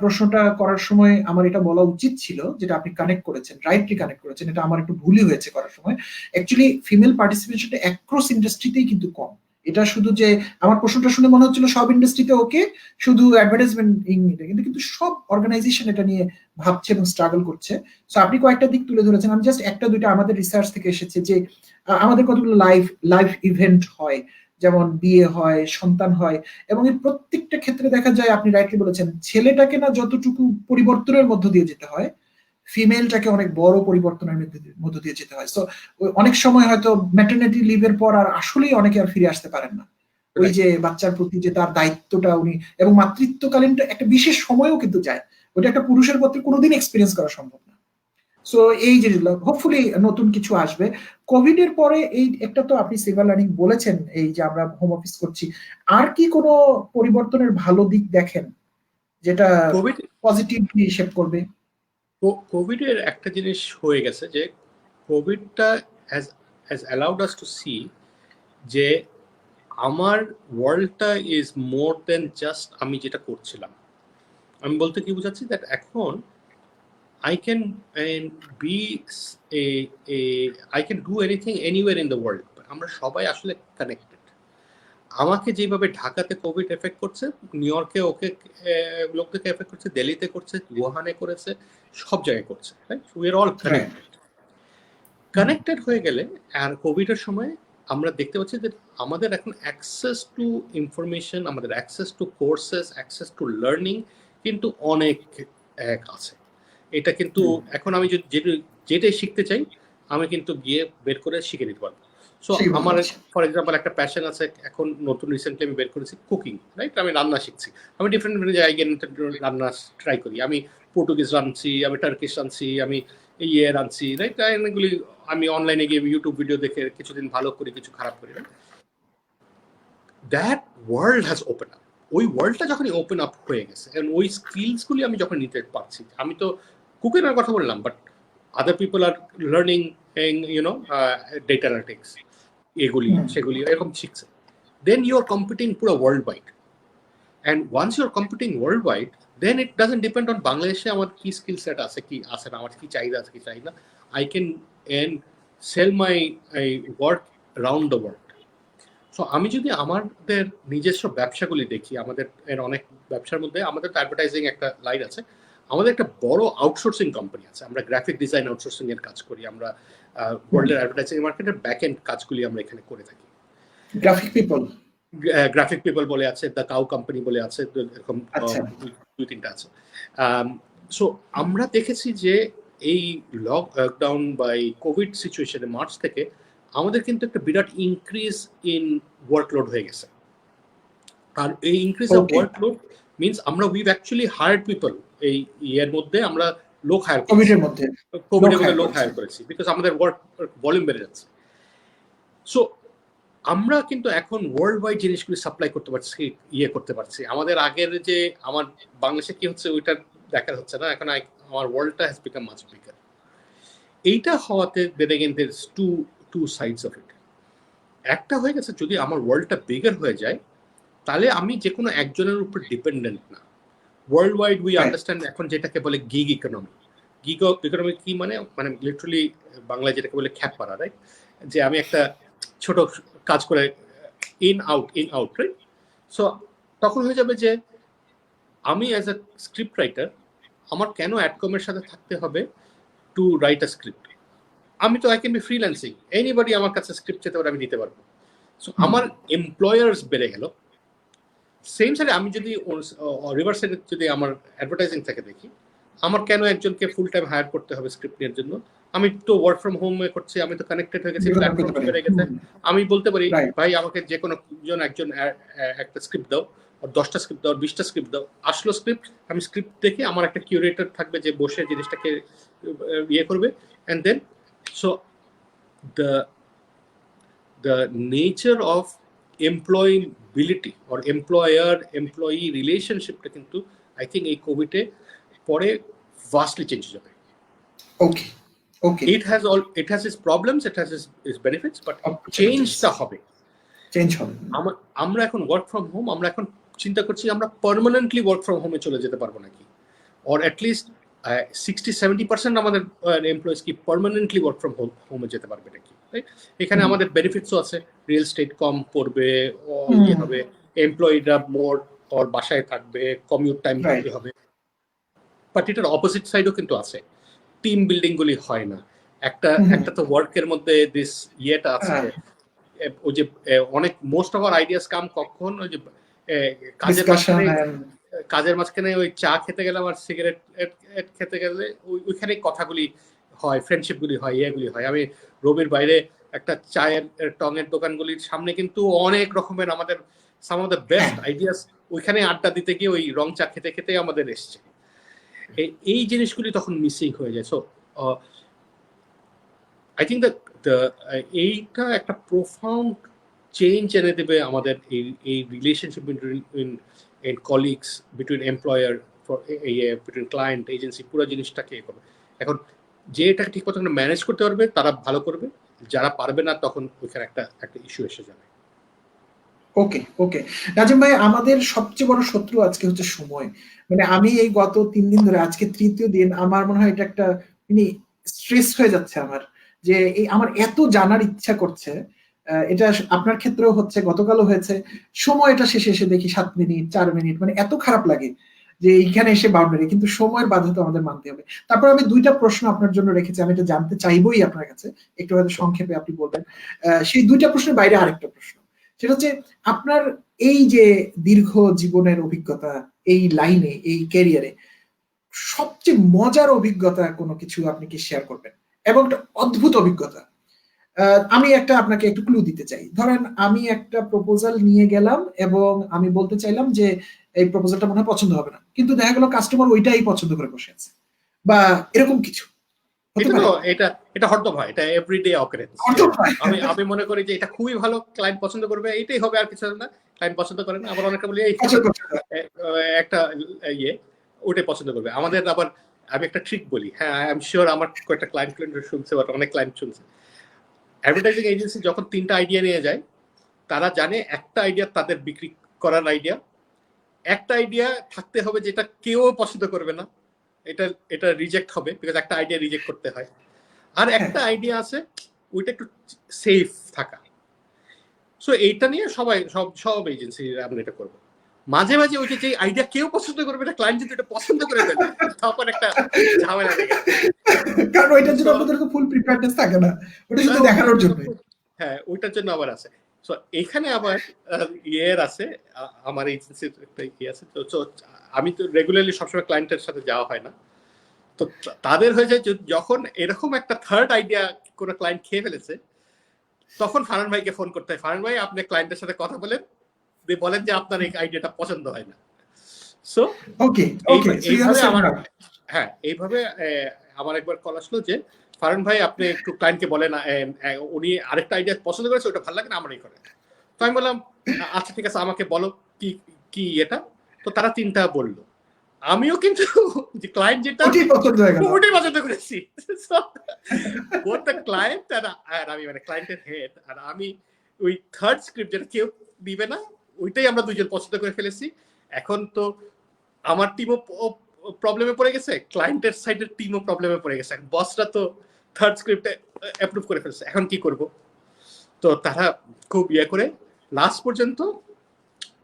প্রশ্নটা করার সময় আমার এটা বলা উচিত ছিল, যেটা আপনি কানেক্ট করেছেন, রাইটলি কানেক্ট করেছেন, এটা আমার একটু ভুলই হয়েছে করার সময়। অ্যাকচুয়ালি ফিমেল পার্টিসিপেশনটা অ্যাক্রস ইন্ডাস্ট্রিতেই কিন্তু কম। এটা শুধু যে আমার প্রশ্নটা শুনে মনে হচ্ছিল সব ইন্ডাস্ট্রিতে ওকে, শুধু অ্যাডভার্টাইজমেন্ট কিন্তু সব অর্গানাইজেশন এটা নিয়ে ভাবছে এবং স্ট্রাগল করছে। সো আপনি কয়েকটা দিক তুলে ধরেছেন, আমি জাস্ট একটা দুইটা আমাদের রিসার্চ থেকে এসেছে যে আমাদের কতগুলো লাইভ ইভেন্ট হয়, যেমন বিয়ে হয়, সন্তান হয়, এবং এর প্রত্যেকটা ক্ষেত্রে দেখা যায়, আপনি রাইটলি বলেছেন, ছেলেটাকে না যতটুকু পরিবর্তনের মধ্য দিয়ে যেতে হয়, ফিমেলটাকে অনেক বড় পরিবর্তনের মধ্য দিয়ে যেতে হয়। সো অনেক সময় হয়তো ম্যাটারনিটি লিভের পর আর আসলেই অনেকে আর ফিরে আসতে পারেন না, ওই যে বাচ্চার প্রতি যে তার দায়িত্বটা উনি, এবং মাতৃত্বকালীন একটা বিশেষ সময়ও কিন্তু যায়, ওটা একটা পুরুষের পক্ষে কোনোদিন এক্সপিরিয়েন্স করা সম্ভব না। সো এই জিনিসগুলো হোপফুলি নতুন কিছু আসবে কোভিড এর পরে। এই একটা তো আপনি সিলভার লার্নিং বলেছেন, এই যে আমরা হোম অফিস করছি, আর কি কোনো পরিবর্তনের ভালো দিক দেখেন যেটা পজিটিভলি শেপ করবে? কোভিড এর একটা জিনিস হয়ে গেছে যে কোভিডটা has allowed us to see যে আমার ওয়ার্ল্ডটা ইজ মোর দেন জাস্ট আমি যেটা করছিলাম। আমি বলতে কি বুঝাচ্ছি, দ্যাট এখন I can do anything anywhere in the world. আমরা সবাই আসলে কানেক্টেড। আমাকে যেভাবে ঢাকাতে কোভিড এফেক্ট করছে, নিউ ইয়র্কে ওকে লোকদেরকে এফেক্ট করছে, দিল্লিতে করছে, ওহানে করেছে, সব জায়গায় করছে, right? We are all connected হয়ে গেলে, আর কোভিডের সময় আমরা দেখতে পাচ্ছি যে আমাদের এখন অ্যাক্সেস টু ইনফরমেশন, আমাদের access to courses, access to learning কিন্তু অনেক আছে। এটা কিন্তু এখন আমি যেটাই শিখতে চাই আমি কিন্তু গিয়ে বের করে শিখে নিতে পারবো। সো আমার ফর এক্সাম্পল একটা প্যাশন আছে, এখন নতুন রিসেন্টলি আমি বের করেছি কুকিং, রাইট? আমি রান্না শিখছি, আমি ডিফারেন্ট জায়গায় রান্না ট্রাই করি। আমি পর্তুগিজ রাঁধছি, আমি টার্কিশ রাঁধছি, আমি রাঁধছি, রাইট? এগুলি আমি অনলাইনে গিয়ে ইউটিউব ভিডিও দেখে কিছুদিন ভালো করি, কিছু খারাপ করি। That world has open up. ওই ওয়ার্ল্ডটা যখনই ওপেন আপ হয়ে গেছে, ওই স্কিলসগুলি আমি যখন নিতে পারছি, আমি তো কুকিং এর কথা বললাম, but other people are learning data analytics, এগুলি সেগুলি এরকম শিখছে। দেন ইউ আর কম্পিটিং পুরো worldwide, and once you are competing worldwide, then it doesn't depend on বাংলাদেশে আমার কি স্কিল সেট আছে, কি আছে না, আমার কি চাহিদা আছে, কি চাহিদা। I can sell my work around the world. So আমি যদি আমাদের নিজস্ব ব্যবসাগুলি দেখি, আমাদের এর অনেক ব্যবসার মধ্যে আমাদের তো অ্যাডভার্টাইজিং একটা লাইন আছে, আমাদের একটা বড় আউটসোর্সিং কোম্পানি আছে, আমরা গ্রাফিক ডিজাইন আউটসোর্সিং এর কাজ করি, আমরা ওয়ার্ল্ডের অ্যাডভার্টাইজিং মার্কেটের ব্যাক এন্ড কাজগুলি আমরা এখানে করে থাকি। গ্রাফিক পিপল বলে আছে, দ্য কাউ কোম্পানি বলে আছে, এরকম 2-3টা আছে। সো আমরা দেখেছি যে এই লকডাউন বা এই কোভিড সিচুয়েশনে মার্চ থেকে আমাদের কিন্তু একটা বিরাট ইনক্রিজ ইন ওয়ার্কলোড হয়ে গেছে। আর এই ইনক্রিজ অফ ওয়ার্কলোড মিন্স আমরা উইভ অ্যাকচুয়ালি হায়ার্ড পিপল। এই ইয়ের মধ্যে আমরা লোক হায়ার করেছি, কোভিডের মধ্যে লোক হায়ার করেছি, বিকজ আমাদের ওয়ার্ক ভলিউম বেড়ে যাচ্ছে। সো আমরা কিন্তু এখন ওয়ার্ল্ড ওয়াইড জিনিসগুলি সাপ্লাই করতে পারছি, করতে পারছি। আমাদের আগের যে আমার বাংলাদেশে কি হচ্ছে ওইটা দেখা হচ্ছে না, এখন আমার ওয়ার্ল্ডটা হ্যাজ বিকাম মাচ বিগার। এইটা হওয়াতে then again there is two sides of it. একটা হয়ে গেছে, যদি আমার ওয়ার্ল্ডটা বিগার হয়ে যায় তাহলে আমি যে কোনো একজনের উপর ডিপেন্ডেন্ট না। ওয়ার্ল্ড ওয়াইড উই আন্ডারস্ট্যান্ড এখন যেটাকে বলে গিগ ইকোনমি। গিগ ইকোনমি কি মানে লিটারালি বাংলায় যেটাকে বলে খ্যাপ পাড়া, রাইট? যে আমি একটা ছোট কাজ করে ইন আউট, রাইট? সো তখন হয়ে যাবে যে আমি অ্যাজ এ স্ক্রিপ্ট রাইটার, আমার কেন অ্যাডকমের সাথে থাকতে হবে টু রাইট আ স্ক্রিপ্ট? আমি তো I can be freelancing, anybody আমার কাছে স্ক্রিপ্ট চেতে পারে, আমি দিতে পারবো। সো আমার এমপ্লয়ার্স বেড়ে গেল। সেম সাইডে আমি যদি রিভার্স সাইডে যদি আমার অ্যাডভার্টাইজিং থেকে দেখি, আমার কেন একজনকে ফুল টাইম হায়ার করতে হবে স্ক্রিপ্ট নেওয়ার জন্য? আমি তো ওয়ার্ক ফ্রম হোম করছি, আমি তো কানেক্টেড হয়ে গেছি, প্ল্যাটফর্ম হয়ে গেছে। আমি বলতে পারি ভাই আমাকে যে কোনো একজন একটা স্ক্রিপ্ট দাও, 10টা স্ক্রিপ্ট দাও, 20টা স্ক্রিপ্ট দাও, আসলো স্ক্রিপ্ট, আমি স্ক্রিপ্ট দেখে আমার একটা কিউরেটর থাকবে যে বসে জিনিসটাকে ইয়ে করবে। And then so the nature of employability or employer-employee relationshipটা কিন্তু I think এই কোভিডে পরে vastly চেঞ্জ হয়ে যাবে। ওকে it has its problems, it has its benefits, but চেঞ্জটা হবে। আমরা এখন ওয়ার্ক ফ্রম হোম, আমরা এখন চিন্তা করছি আমরা পার্মানেন্টলি ওয়ার্ক ফ্রম হোমে চলে যেতে পারবো নাকি, অর অ্যাটলিস্ট 60-70% আমাদের এমপ্লয়িজ কি পার্মানেন্টলি ওয়ার্ক ফ্রম হোমে যেতে পারবে নাকি। এখানে আমাদের বেনিফিটসও আছে, রিয়েল এস্টেট কম পড়বে, ইয়ে হবে, এমপ্লয়িরা মোর ওর বাসায় থাকবে, কমিউট টাইম কমতে হবে। বাট এটার অপোজিট সাইডও কিন্তু আছে, টিম বিল্ডিং গুলি হয় না। একটা তো ওয়ার্কের মধ্যে দিস ইয়েটা আছে, ওই যে অনেক মোস্ট অফ আওয়ার আইডিয়াস কাম কখন ওই যে কাজের মাঝখানে ওই চা খেতে গেলে আর সিগারেট খেতে গেলে ওইখানে কথাগুলি হয়, ফ্রেন্ডশিপ গুলি হয়, ইয়েগুলি হয়। আমি রবির বাইরে একটা চায়ের টঙের দোকানগুলির সামনে কিন্তু অনেক রকমের আমাদের সাম অফ দ্য বেস্ট আইডিয়াস ওইখানে আড্ডা দিতে গিয়ে ওই রং চা খেতে খেতে আমাদের এসছে। এই জিনিসগুলি তখন মিসিং হয়ে যায়। সো আই থিঙ্ক এইটা একটা প্রোফাউন্ড চেঞ্জ এনে দেবে আমাদের এই relationship between colleagues, between employer, between client, agency, পুরো জিনিসটাকে করবে। এখন যে এটাকে ঠিক মতো ম্যানেজ করতে পারবে তারা ভালো করবে, যারা পারবে না তখন ওইখানে একটা ইস্যু এসে যাবে। ওকে নাজিম ভাই, আমাদের সবচেয়ে বড় শত্রু আজকে হচ্ছে সময়। মানে আমি এই গত 3 দিন ধরে, আজকে তৃতীয় দিন, আমার মনে হয় এটা একটা স্ট্রেস হয়ে যাচ্ছে আমার, যে এই আমার এত জানার ইচ্ছা করছে। এটা আপনার ক্ষেত্রেও হচ্ছে, গতকালও হয়েছে। সময়টা শেষে এসে দেখি 7 মিনিট 4 মিনিট, মানে এত খারাপ লাগে যে এইখানে এসে বাউন্ডারি, কিন্তু সময়ের বাধা তো আমাদের মানতে হবে। তারপর আমি 2টা প্রশ্ন আপনার জন্য রেখেছি, আমি এটা জানতে চাইবই আপনার কাছে, একটু হয়তো সংক্ষেপে আপনি বলবেন। সেই 2টা প্রশ্নের বাইরে আরেকটা প্রশ্ন, সেটা হচ্ছে আপনার এই যে দীর্ঘ জীবনের অভিজ্ঞতা, এই লাইনে, এই ক্যারিয়ারে সবচেয়ে মজার অভিজ্ঞতা কোনো কিছু আপনি কি শেয়ার করবেন? এবং একটা অদ্ভুত অভিজ্ঞতা। আমি আপনাকে একটু ক্লু দিতে চাই। ধরেন আমি একটা প্রপোজাল নিয়ে গেলাম এবং আমি বলতে চাইলাম যে এই প্রপোজালটা মনে হয় পছন্দ হবে না, কিন্তু দেখা গেল কাস্টমার ওইটাই পছন্দ করে বসে আছে, বা এরকম কিছু। এটা হরদম হয়, এটা এভরিডে অকারেন্স। আমি মনে করি যে এটা খুবই ভালো, ক্লায়েন্ট পছন্দ করবে, এইটাই হবে, আর কিছু না। ক্লায়েন্ট পছন্দ করে না, আবার অনেকটা বলি একটা ওটাই পছন্দ করবে। আমাদের আবার আমি একটা ট্রিক বলি, হ্যাঁ আই এম শিওর আমার কয়েকটা ক্লায়েন্ট শুনছে, বা অনেক ক্লায়েন্ট শুনছে। অ্যাডভার্টাইজিং এজেন্সি যখন 3টা আইডিয়া নিয়ে যায়, তারা জানে একটা আইডিয়া তাদের বিক্রি করার আইডিয়া, একটা আইডিয়া থাকতে হবে যেটা কেউ পছন্দ করবে না, এটা রিজেক্ট হবে, বিকজ একটা আইডিয়া রিজেক্ট করতে হয়। আর একটা আইডিয়া আছে ওইটা একটু সেফ থাকা। সো এইটা নিয়ে সব এজেন্সি আমরা এটা করবো। মাঝে মাঝে ওই যে আইডিয়া কেউ পছন্দ করবে না, ক্লায়েন্ট যদি এটা পছন্দ করে ফেলে তখন একটা ঝামেলা লেগে যায়, কারণ ওইটার জন্য আপনাদের তো ফুল প্রিপেয়ারনেস থাকে না, ওটা শুধু দেখানোর জন্য। হ্যাঁ, ওইটার জন্য আবার আছে। সো এখানে আবার আছে, আমার এজেন্সির একটা আছে। তো আমি তো রেগুলারলি সবসময় ক্লায়েন্টের সাথে যাওয়া হয় না, তো তাদের হয়ে যায় যখন এরকম একটা থার্ড আইডিয়া কোনো ক্লায়েন্ট খেয়ে ফেলেছে, তখন ফারহান ভাইকে ফোন করতে হয়, ফারহান ভাই আপনি ক্লায়েন্টের সাথে কথা বলেন যে আপনার এই আইডিয়াটা পছন্দ হয় না। সো এইভাবে আমার একবার কল আসলো যে ফারহান ভাই আপনি একটু ক্লায়েন্টকে বলেন, উনি আরেকটা আইডিয়া পছন্দ করেছে, ওটা ভালো লাগে না, আমারই করে। তো আমি বললাম আচ্ছা ঠিক আছে, আমাকে বলো কি এটা। তো তারা 3টা বললো, আমিও কিন্তু যে ক্লায়েন্ট যেটা ওটাই পছন্দ করেছি। বোথ দ্য ক্লায়েন্ট আর আমি, মানে ক্লায়েন্টের হেড আর আমি, ওই থার্ড স্ক্রিপ্ট যেটা কেউ দিবে না ওইটাই আমরা দুজন পছন্দ করে ফেলেছি। এখন তো আমার টিমও প্রবলেমে পড়ে গেছে, ক্লায়েন্টের সাইডের টিমও প্রবলেমে পড়ে গেছে, বসরা তো থার্ড স্ক্রিপ্টে অ্যাপ্রুভ করে ফেলছে, এখন কি করব। তো তারা খুব করে লাস্ট পর্যন্ত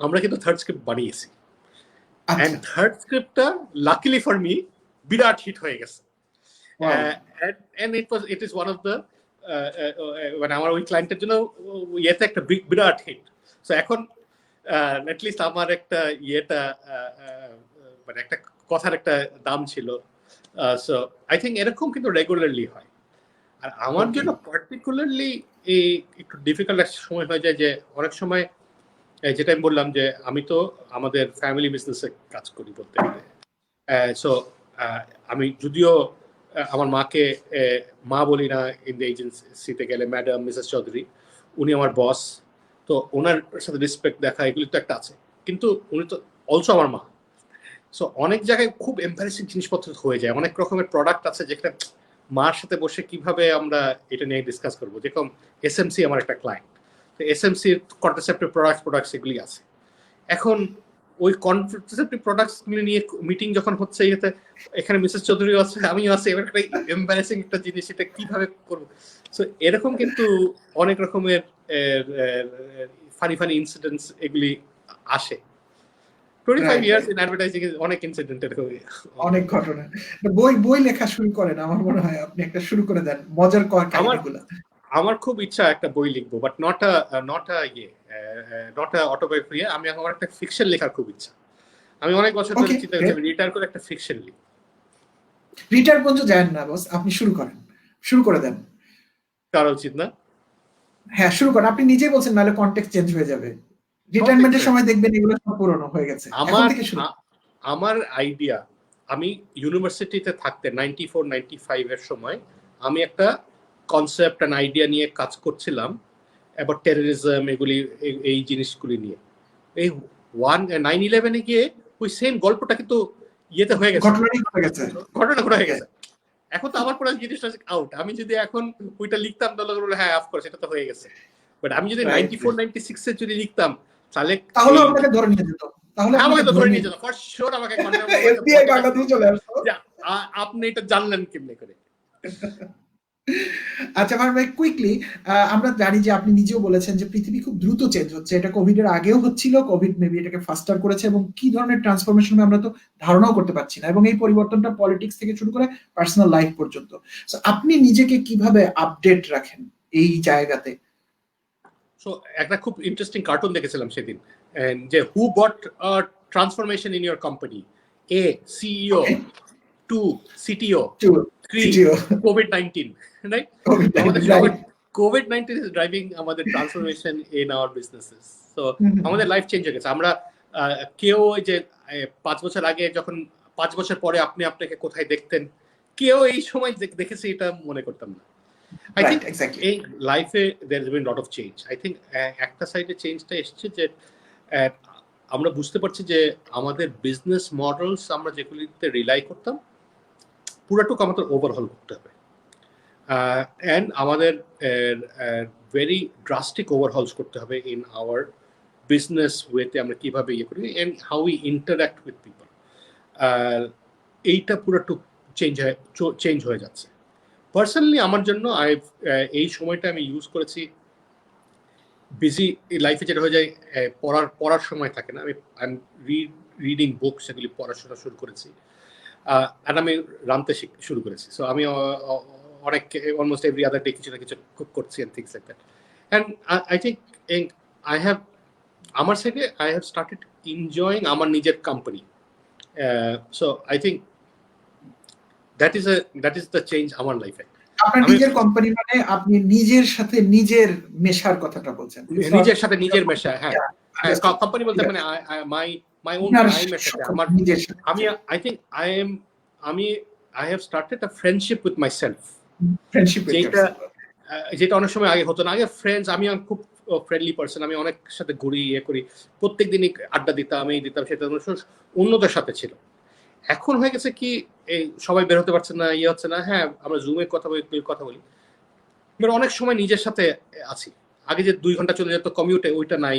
আমরা কিন্তু থার্ড স্ক্রিপ্ট বানিয়েছি, এন্ড থার্ড স্ক্রিপ্টটা লাকিলি ফর মি বিরাট হিট হয়ে গেছে। And it is one of the, মানে আমার ওই ক্লায়েন্টের জন্য একটা বিরাট হিট। সো এখন অ্যাটলিস্ট আমার একটা মানে একটা কথার একটা দাম ছিল, সো আই থিঙ্ক এরকম কিন্তু রেগুলারলি হয়। আর আমার জন্য পার্টিকুলারলি এই একটু ডিফিকাল্ট একটা সময় হয়ে যায় যে অনেক সময় যেটা আমি বললাম যে আমি তো আমাদের ফ্যামিলি বিজনেসে কাজ করি বলতে গেলে। সো আমি যদিও আমার মাকে মা বলি না, ইন দ্য এজেন্সিতে গেলে ম্যাডাম মিসেস চৌধুরী, উনি আমার বস, তো ওনার সাথে রেসপেক্ট দেখা এগুলি তো একটা আছে, কিন্তু উনি তো অলসো আমার মা। সো অনেক জায়গায় খুব এম্বারেসিং জিনিসপত্র হয়ে যায়, অনেক রকমের প্রোডাক্ট আছে যেখানে মার সাথে বসে কিভাবে আমরা এটা নিয়ে ডিসকাস করবো। যেরকম এসএমসি আমার একটা ক্লায়েন্ট, তো এসএমসির কন্ট্রাসেপ্টিভ প্রোডাক্টস এগুলি আছে। এখন ওই কন্ট্রাসেপ্টিভ প্রোডাক্টসগুলি নিয়ে মিটিং যখন হচ্ছে, এখানে মিসেস চৌধুরীও আছে, আমিও আছে, এবার একটা এম্বারেসিং একটা জিনিস, এটা কিভাবে করবো। সো এরকম কিন্তু অনেক রকমের ফানি ইনসিডেন্টস এগুলি আসে। 25 years in advertising is অনেক ইনসিডেন্ট এরকম, অনেক ঘটনা। বই লেখা শুরু করেন, আমার মনে হয় আপনি একটা শুরু করে দেন মজার কাহিনীগুলো। আমার খুব ইচ্ছা একটা বই লিখবো, বাট নট আ অটোবায়োগ্রাফি। আমি আমার একটা ফিকশন লেখার খুব ইচ্ছা। আমি অনেক বছর ধরে চিন্তা করছি রিটায়ার করে একটা ফিকশন লিখব। রিটায়ার পর্যন্ত যান না বস, আপনি শুরু করে দেন। করা উচিত না? হ্যাঁ, শুরু করেন। আপনি নিজেই বলছেন নাহলে কনটেক্সট চেঞ্জ হয়ে যাবে। রিটায়ারমেন্টের সময় দেখবেন এগুলো সব পুরনো হয়ে গেছে। আমার আইডিয়া, আমি ইউনিভার্সিটিতে থাকতে 94-95 এর সময় আমি একটা কনসেপ্ট এন্ড আইডিয়া নিয়ে কাজ করছিলাম অ্যাবাউট টেররিজম, এগুলি এই জিনিসগুলি নিয়ে। এই 9/11 গিয়ে ওই সেম গল্পটা কিন্তু ইয়েতে হয়ে গেছে, ঘটনা হয়ে গেছে। এখন তো আমার পুরো জিনিসটা আউট। আমি যদি এখন ওইটা লিখতাম তাহলে হ্যাঁ অফকোর্স এটা তো হয়ে গেছে, বাট আমি যদি 94-96 এর যদি লিখতাম তাহলে আমাকে ধরে নিয়ে যেত, আমাকে তো ধরে নিয়ে যেত ফর শিওর। আমাকে এফবিআই বাংলাদেশে চলে আসতো। আপনি এটা জানলেন কেমনে করে? আচ্ছা ভাই, কুইকলি, আমরা জানি যে আপনি নিজেও বলেছেন যে পৃথিবী খুব দ্রুত চেঞ্জ হচ্ছে। এটা কোভিড এর আগেও হচ্ছিল, কোভিড মেবি এটাকে ফাস্টার করেছে, এবং কি ধরনের ট্রান্সফরমেশন আমরা তো ধারণাও করতে পারছি না। এবং এই পরিবর্তনটা পলিটিক্স থেকে শুরু করে পার্সোনাল লাইফ পর্যন্ত। সো আপনি নিজেকে কিভাবে আপডেট রাখেন এই জায়গাতে? সো একটা খুব ইন্টারেস্টিং কার্টুন দেখেছিলাম সেদিন, যে who but transformation in your company? A CEO, 2 CTO, 3 COVID-19, right? COVID-19 is driving আমাদের transformation in our businesses. So আমাদের লাইফ চেঞ্জ হয়ে গেছে। আমরা কেউ যে 5 বছর আগে যখন 5 বছর পরে আপনি আপনাকে কোথায় দেখতেন, কেউ এই সময় দেখেছে এটা মনে করতাম না। I think in life there has been a lot of change. I think একটা সাইডে চেঞ্জটা এসেছে যে আমরা বুঝতে পারছি যে আমাদের বিজনেস মডেলস আমরা যেগুলিতে রিলাই করতাম পুরোটুকু আমাদের ওভারহল করতে হবে, অ্যান্ড আমাদের ভেরি ড্রাস্টিক ওভারহলস করতে হবে ইন আওয়ার বিজনেস ওয়েতে আমরা কিভাবে ইয়ে করি and how we interact with people. এইটা পুরোটুকু চেঞ্জ হয়ে যাচ্ছে। পার্সোনালি আমার জন্য এই সময়টা আমি ইউজ করেছি, বিজি লাইফে যেটা হয়ে যায় পড়ার সময় থাকে না, আমি রিডিং বুক, সেগুলি পড়াশোনা শুরু করেছি, আর আমি রাঁধতে শুরু করেছি। সো আমি অনেক অলমোস্ট এভরি আদার ডে কিছু না কিছু কুক করছি and things like that. And I think আমার সাইডে আই হ্যাভ স্টার্টেড এনজয়িং আমার নিজের company. So I think that is the change আমার লাইফে। আপনার নিজের কোম্পানি মানে আপনি নিজের সাথে নিজের মেশার কথাটা বলছেন? নিজের সাথে নিজের মেশা, হ্যাঁ। কোম্পানি বলতে মানে my own time আমার আমি I think I have started a friendship with myself. যেটা অনেক সময় আগে হতো না। আগে ফ্রেন্ডস, আমি খুব ফ্রেন্ডলি পারসন, আমি অনেক সাথে ঘুরি ইয়ে করি, প্রত্যেক দিনই আড্ডা দিতাম, এই দিতাম সেটা, অন্যদের সাথে ছিল। এখন হয়ে গেছে কি এই সবাই বের হতে পারছে না, ইয়ে হচ্ছে না, হ্যাঁ আমরা জুমে কথা বলি, অনেক সময় নিজের সাথে আছি। আগে যে 2 ঘন্টা চলে যেত কমিউটে, ওইটা নাই,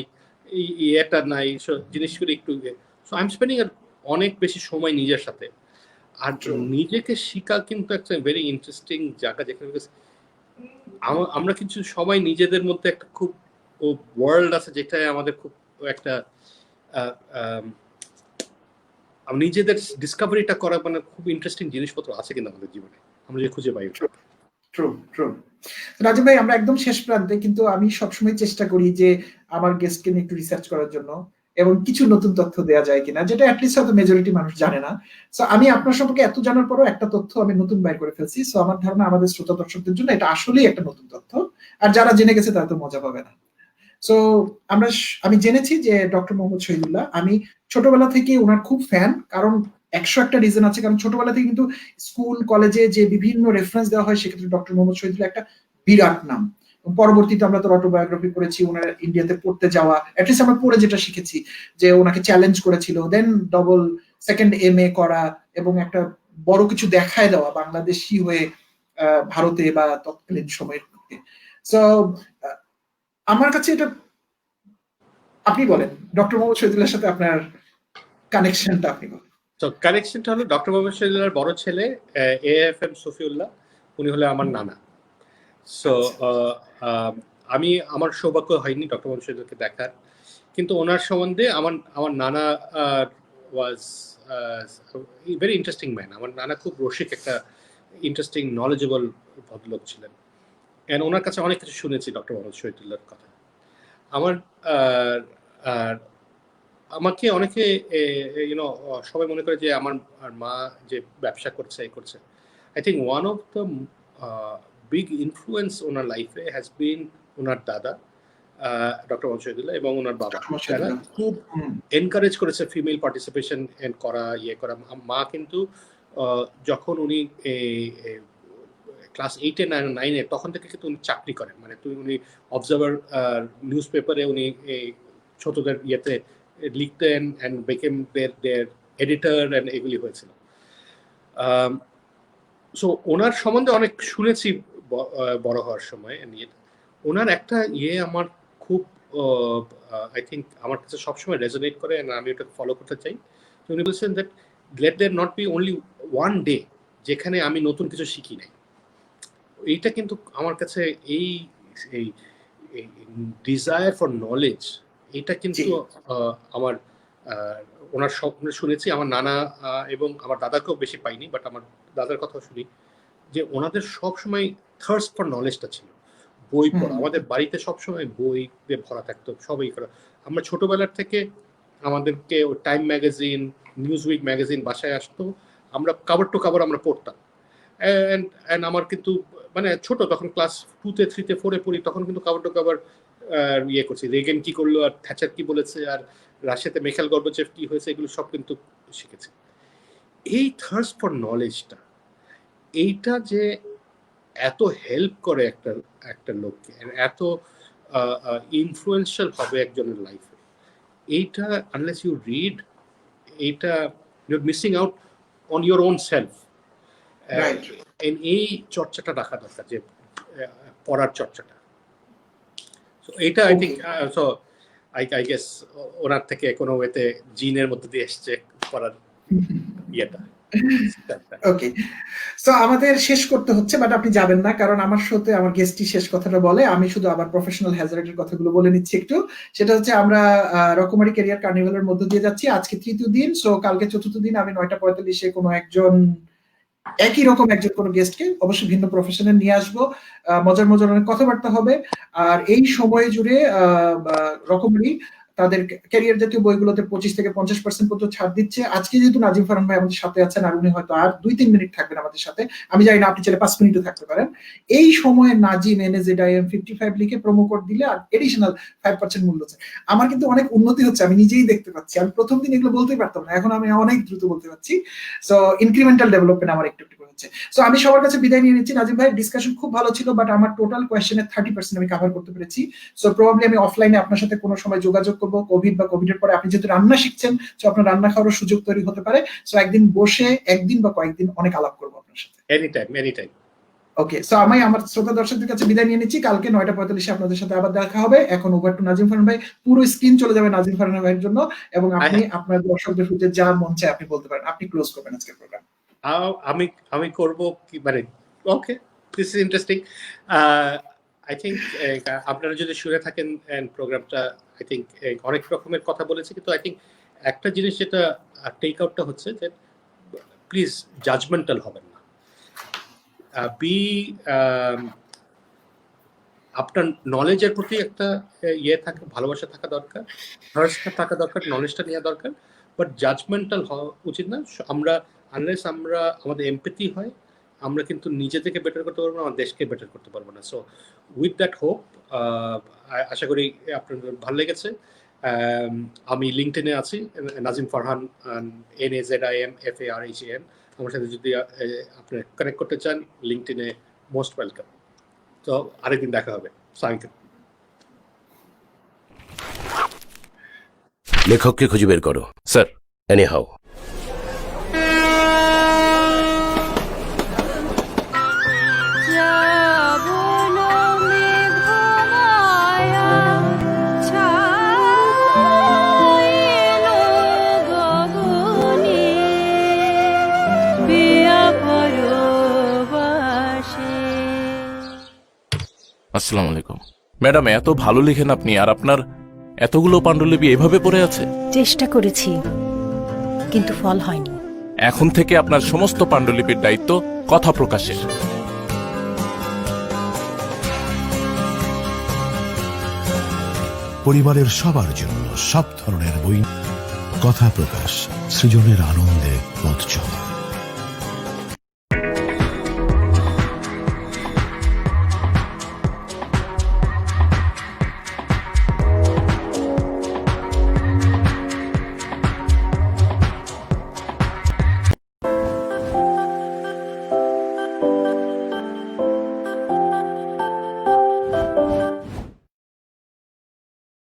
এটা নাই, জিনিসগুলো একটু। সো আই এম স্পেন্ডিং অনেক বেশি সময় নিজের সাথে। আর নিজেকে শিখা কিন্তু একটা ভেরি ইন্টারেস্টিং জায়গা, যেখানে আমরা কিছু সবাই নিজেদের মধ্যে একটা খুব ওয়ার্ল্ড আছে, যেটা আমাদের খুব একটা নিজেদের ডিসকভারিটা করা, মানে খুব ইন্টারেস্টিং জিনিসপত্র আছে কিন্তু আমাদের জীবনে, আমরা যে খুঁজে পাই। ট্রু। রাজীব ভাই, আমরা একদম শেষ প্রান্তে, কিন্তু আমি সবসময় চেষ্টা করি যে আমার গেস্টকে নিয়ে একটু রিসার্চ করার জন্য। এবং কিছু নতুন তথ্য দেওয়া যায় কিনা, যেটা অ্যাটলিস্ট হয়তো মেজরিটি মানুষ জানে না। সো আমি আপনার সম্পর্কে এত জানার পরও একটা তথ্য আমি নতুন বাইর করে ফেলছি। সো আমার ধারণা আমাদের শ্রোতা দর্শকদের জন্য এটা আসলেই একটা নতুন তথ্য, আর যারা জেনে গেছে তারা তো মজা পাবে না। সো আমি জেনেছি যে ডক্টর মোহাম্মদ শহীদুল্লাহ, আমি ছোটবেলা থেকে ওনার খুব ফ্যান, কারণ 101টা রিজন আছে। কারণ ছোটবেলা থেকে কিন্তু স্কুল কলেজে যে বিভিন্ন রেফারেন্স দেওয়া হয় সেক্ষেত্রে ডক্টর মোহাম্মদ শহীদুল্লাহ একটা বিরাট নাম। পরবর্তীতে আমরা তো অটোবায়োগ্রাফি পড়েছি, ওনার ইন্ডিয়াতে পড়তে যাওয়া, অ্যাটলিস্ট আমরা পড়ে যেটা শিখেছি যে ওনাকে চ্যালেঞ্জ করেছিল, দেন ডবল সেকেন্ড MA করা এবং একটা বড় কিছু দেখায় দেওয়া বাংলাদেশি হয়ে ভারতে বা তৎকালীন সময়ের। সো আমার কাছে এটা, আপনি বলেন ডক্টর মোহাম্মদ শহীদুল্লাহর সাথে আপনার কানেকশনটা আপনি বলেন। তো কানেকশনটা হলো ডক্টর মোহাম্মদ শহীদুল্লাহর বড় ছেলে AFM সফিউল্লাহ, উনি হলো আমার নানা। সো আমি আমার সৌভাগ্য হয়নি ডক্টর মোহাম্মদ শহীদুল্লাহকে দেখার, কিন্তু ওনার সম্বন্ধে আমার নানা ওয়াজ ভেরি ইন্টারেস্টিং ম্যান। আমার নানা খুব রসিক, একটা ইন্টারেস্টিং নলেজেবল ভদ্রলোক ছিলেন। এন্ড ওনার কাছে অনেক কিছু শুনেছি ডক্টর মোহাম্মদ শহীদুল্লাহর কথা। আমাকে অনেকে সবাই মনে করে যে আমার মা যে ব্যবসা করছে করছে। I think one of the big influence ওনার লাইফে হ্যাজ বিন ওনার দাদা ডক্টর মোহাম্মদ শহীদুল্লাহ এবং ওনার বাবা, যারা খুব এনকারেজ করেছে ফিমেল পার্টিসিপেশন করা, করা। মা কিন্তু যখন উনি ক্লাস 8-এ 9-এ তখন থেকে কিন্তু উনি চাকরি করেন, মানে উনি অবজার্ভার নিউজ পেপারে উনি ছোটদের ইয়েতে লিখতেন অ্যান্ড বেকেম দেয়ার এডিটর অ্যান্ড এগুলি হয়েছিল। সো ওনার সম্বন্ধে অনেক শুনেছি বড় হওয়ার সময়। ওনার একটা আমার খুব আই থিঙ্ক আমার কাছে সবসময় রেজোনেট করে, আমি ওটা ফলো করতে চাই। উনি বলছেন that let there not be only one day যেখানে আমি নতুন কিছু শিখি নাই। এইটা কিন্তু আমার কাছে এই ডিজায়ার ফর নলেজ, এটা কিন্তু আমার ওনার স্বপ্ন শুনেছি। আমার নানা এবং আমার দাদাকেও বেশি পাইনি, বাট আমার দাদার কথা শুনি যে ওনাদের সবসময় থার্স্ট ফর নলেজটা ছিল। বই পড়া, আমাদের বাড়িতে সবসময় বই দিয়ে ভরা থাকতো, সবই করা। আমরা ছোটবেলার থেকে আমাদেরকে Time magazine, Newsweek magazine বাসায় আসতো, আমরা কাভার টু কাভার আমরা পড়তাম। অ্যান্ড আমার কিন্তু মানে ছোট তখন ক্লাস 2-তে 3-তে 4-এ পড়ি, তখন কিন্তু কাভার টু কাভার করছি, রেগেন কি করলো আর থ্যাচার কি বলেছে আর রাশিয়াতে মিখাইল গর্বাচেভ কি হয়েছে, এগুলো সব কিন্তু শিখেছি। এই থার্স্ট ফর নলেজটা, এইটা যে এত হেল্প করে একটা লোককে, এত ইনফ্লুয়েন্সিয়াল হবে একজনের লাইফে, এইটা আনলেস ইউ রিড, এইটা you are missing out on your own self. এই চর্চাটা রাখা দরকার, যে পড়ার চর্চাটা। এইটা I think so I guess ওনার থেকে কোনো ওয়েতে জিনের মধ্যে দিয়ে এসছে পড়ার ইয়েটা। ওকে, সো আমাদের শেষ করতে হচ্ছে, বাট আপনি যাবেন না, কারণ আমার সাথে আমার গেস্টই শেষ কথাটা বলে। আমি শুধু আবার প্রফেশনাল হ্যাজার্ডের কথাগুলো বলে নিচ্ছি একটু। সেটা হচ্ছে আমরা রকমারি ক্যারিয়ার কার্নিভালের মধ্যে দিয়ে যাচ্ছি, আজকে 3য় দিন। সো কালকে 4র্থ দিন আমি 9:45-এ কোনো একজন একই রকম একজন কোনো গেস্টকে অবশ্যই ভিন্ন প্রফেশনে নিয়ে আসবো। মজার মজার অনেক কথাবার্তা হবে। আর এই সময় জুড়ে রকমারি তাদের ক্যারিয়ার জাতীয় বইগুলোতে 25 থেকে 50% পর্যন্ত ছাড় দিচ্ছে। আজকে যেহেতু নাজিম ফারহান ভাই আমাদের সাথে আছেন, আর উনি হয়তো আর 2-3 মিনিট থাকবেন আমাদের সাথে, আমি জানি না, আপনি চাইলে 5 মিনিটও থাকতে পারেন। এই সময়ে নাজিম NAZIM 55 লিখে প্রোমো কোড দিলে আর এডিশনাল 5% মূল্য আছে। আমার কিন্তু অনেক উন্নতি হচ্ছে, আমি নিজেই দেখতে পাচ্ছি। আমি প্রথম দিন এগুলো বলতেই পারতাম না, এখন আমি অনেক দ্রুত বলতে পারছি। সো ইনক্রিমেন্টাল ডেভেলপমেন্ট আমার একটু একটু হচ্ছে। সো আমি সবার কাছে বিদায় নিয়ে নিচ্ছি। নাজিম ভাই, ডিসকাশন খুব ভালো ছিল, বাট আমার টোটাল কোয়েশ্চেনের 30% আমি কভার করতে পেরেছি। সো প্রবাবলি আমি অফলাইনে আপনার সাথে কোনো সময় যোগাযোগ করবো, কোভিড বা কোভিডের পরে আপনি যেহেতু রান্না শিখছেন, সো আপনার রান্না খাওয়ার সুযোগ তৈরি হতে পারে। সো একদিন বসে একদিন বা কয়েকদিন অনেক আলাপ করবো আপনার সাথে। এনিটাইম। ওকে, সো আমি আমার শ্রোতা দর্শকদের কাছে বিদায় নিয়ে নিচ্ছি। কালকে 9:45-এ আপনাদের সাথে আবার দেখা হবে। এখন ওভার টু নাজিম ফারহান ভাই। পুরো স্ক্রিন চলে যাবে নাজিম ফারহান ভাইয়ের জন্য, এবং আপনি আপনার দর্শকদের সাথে যা মন চায় আপনি বলতে পারেন। আপনি ক্লোজ করবেন আজকের প্রোগ্রাম। আমি করব কি, মানে okay, this is interesting. I think আপনারা যদি শুনে থাকেন প্রোগ্রামটা, আই থিঙ্ক অনেক রকমের কথা বলেছি, কিন্তু আই থিঙ্ক একটা জিনিস যেটা টেক আউটটা হচ্ছে যে প্লিজ জাজমেন্টাল হবেন না। আপনার নলেজের প্রতি একটা ইয়ে থাকে, ভালোবাসা থাকা দরকার, ভালোবাসা থাকা দরকার, নলেজটা নেওয়া দরকার, বাট জাজমেন্টাল হওয়া উচিত না। আমরা আনলেস আমরা আমাদের এমপ্যাথি হয়, আমরা কিন্তু নিজে থেকে বেটার করতে পারবো না, আমার দেশকে বেটার করতে পারবো না। সো উইথ দ্যাট হোপ, আশা করি আপনাদের ভালো লেগেছে। আমি লিঙ্কডইনে আছি, নাজিম ফারহান, NAZIMFARHAN। আমার সাথে যদি আপনি কানেক্ট করতে চান, লিঙ্কডইনে মোস্ট ওয়েলকাম। তো আরেকদিন দেখা হবে। Thank you. লেখককে খুঁজে বের করো স্যার। Any how. আসসালামু আলাইকুম ম্যাডাম, এত ভালো লিখেন আপনি, আর আপনার এতগুলো পাণ্ডুলিপি এভাবে পড়ে আছে? চেষ্টা করেছি কিন্তু ফল হয়নি। এখন থেকে আপনার সমস্ত পাণ্ডুলিপির দায়িত্ব কথা প্রকাশের। পরিবারের সবার জন্য সব ধরনের বই, কথা প্রকাশ, সৃজনের আনন্দে পথ চলা।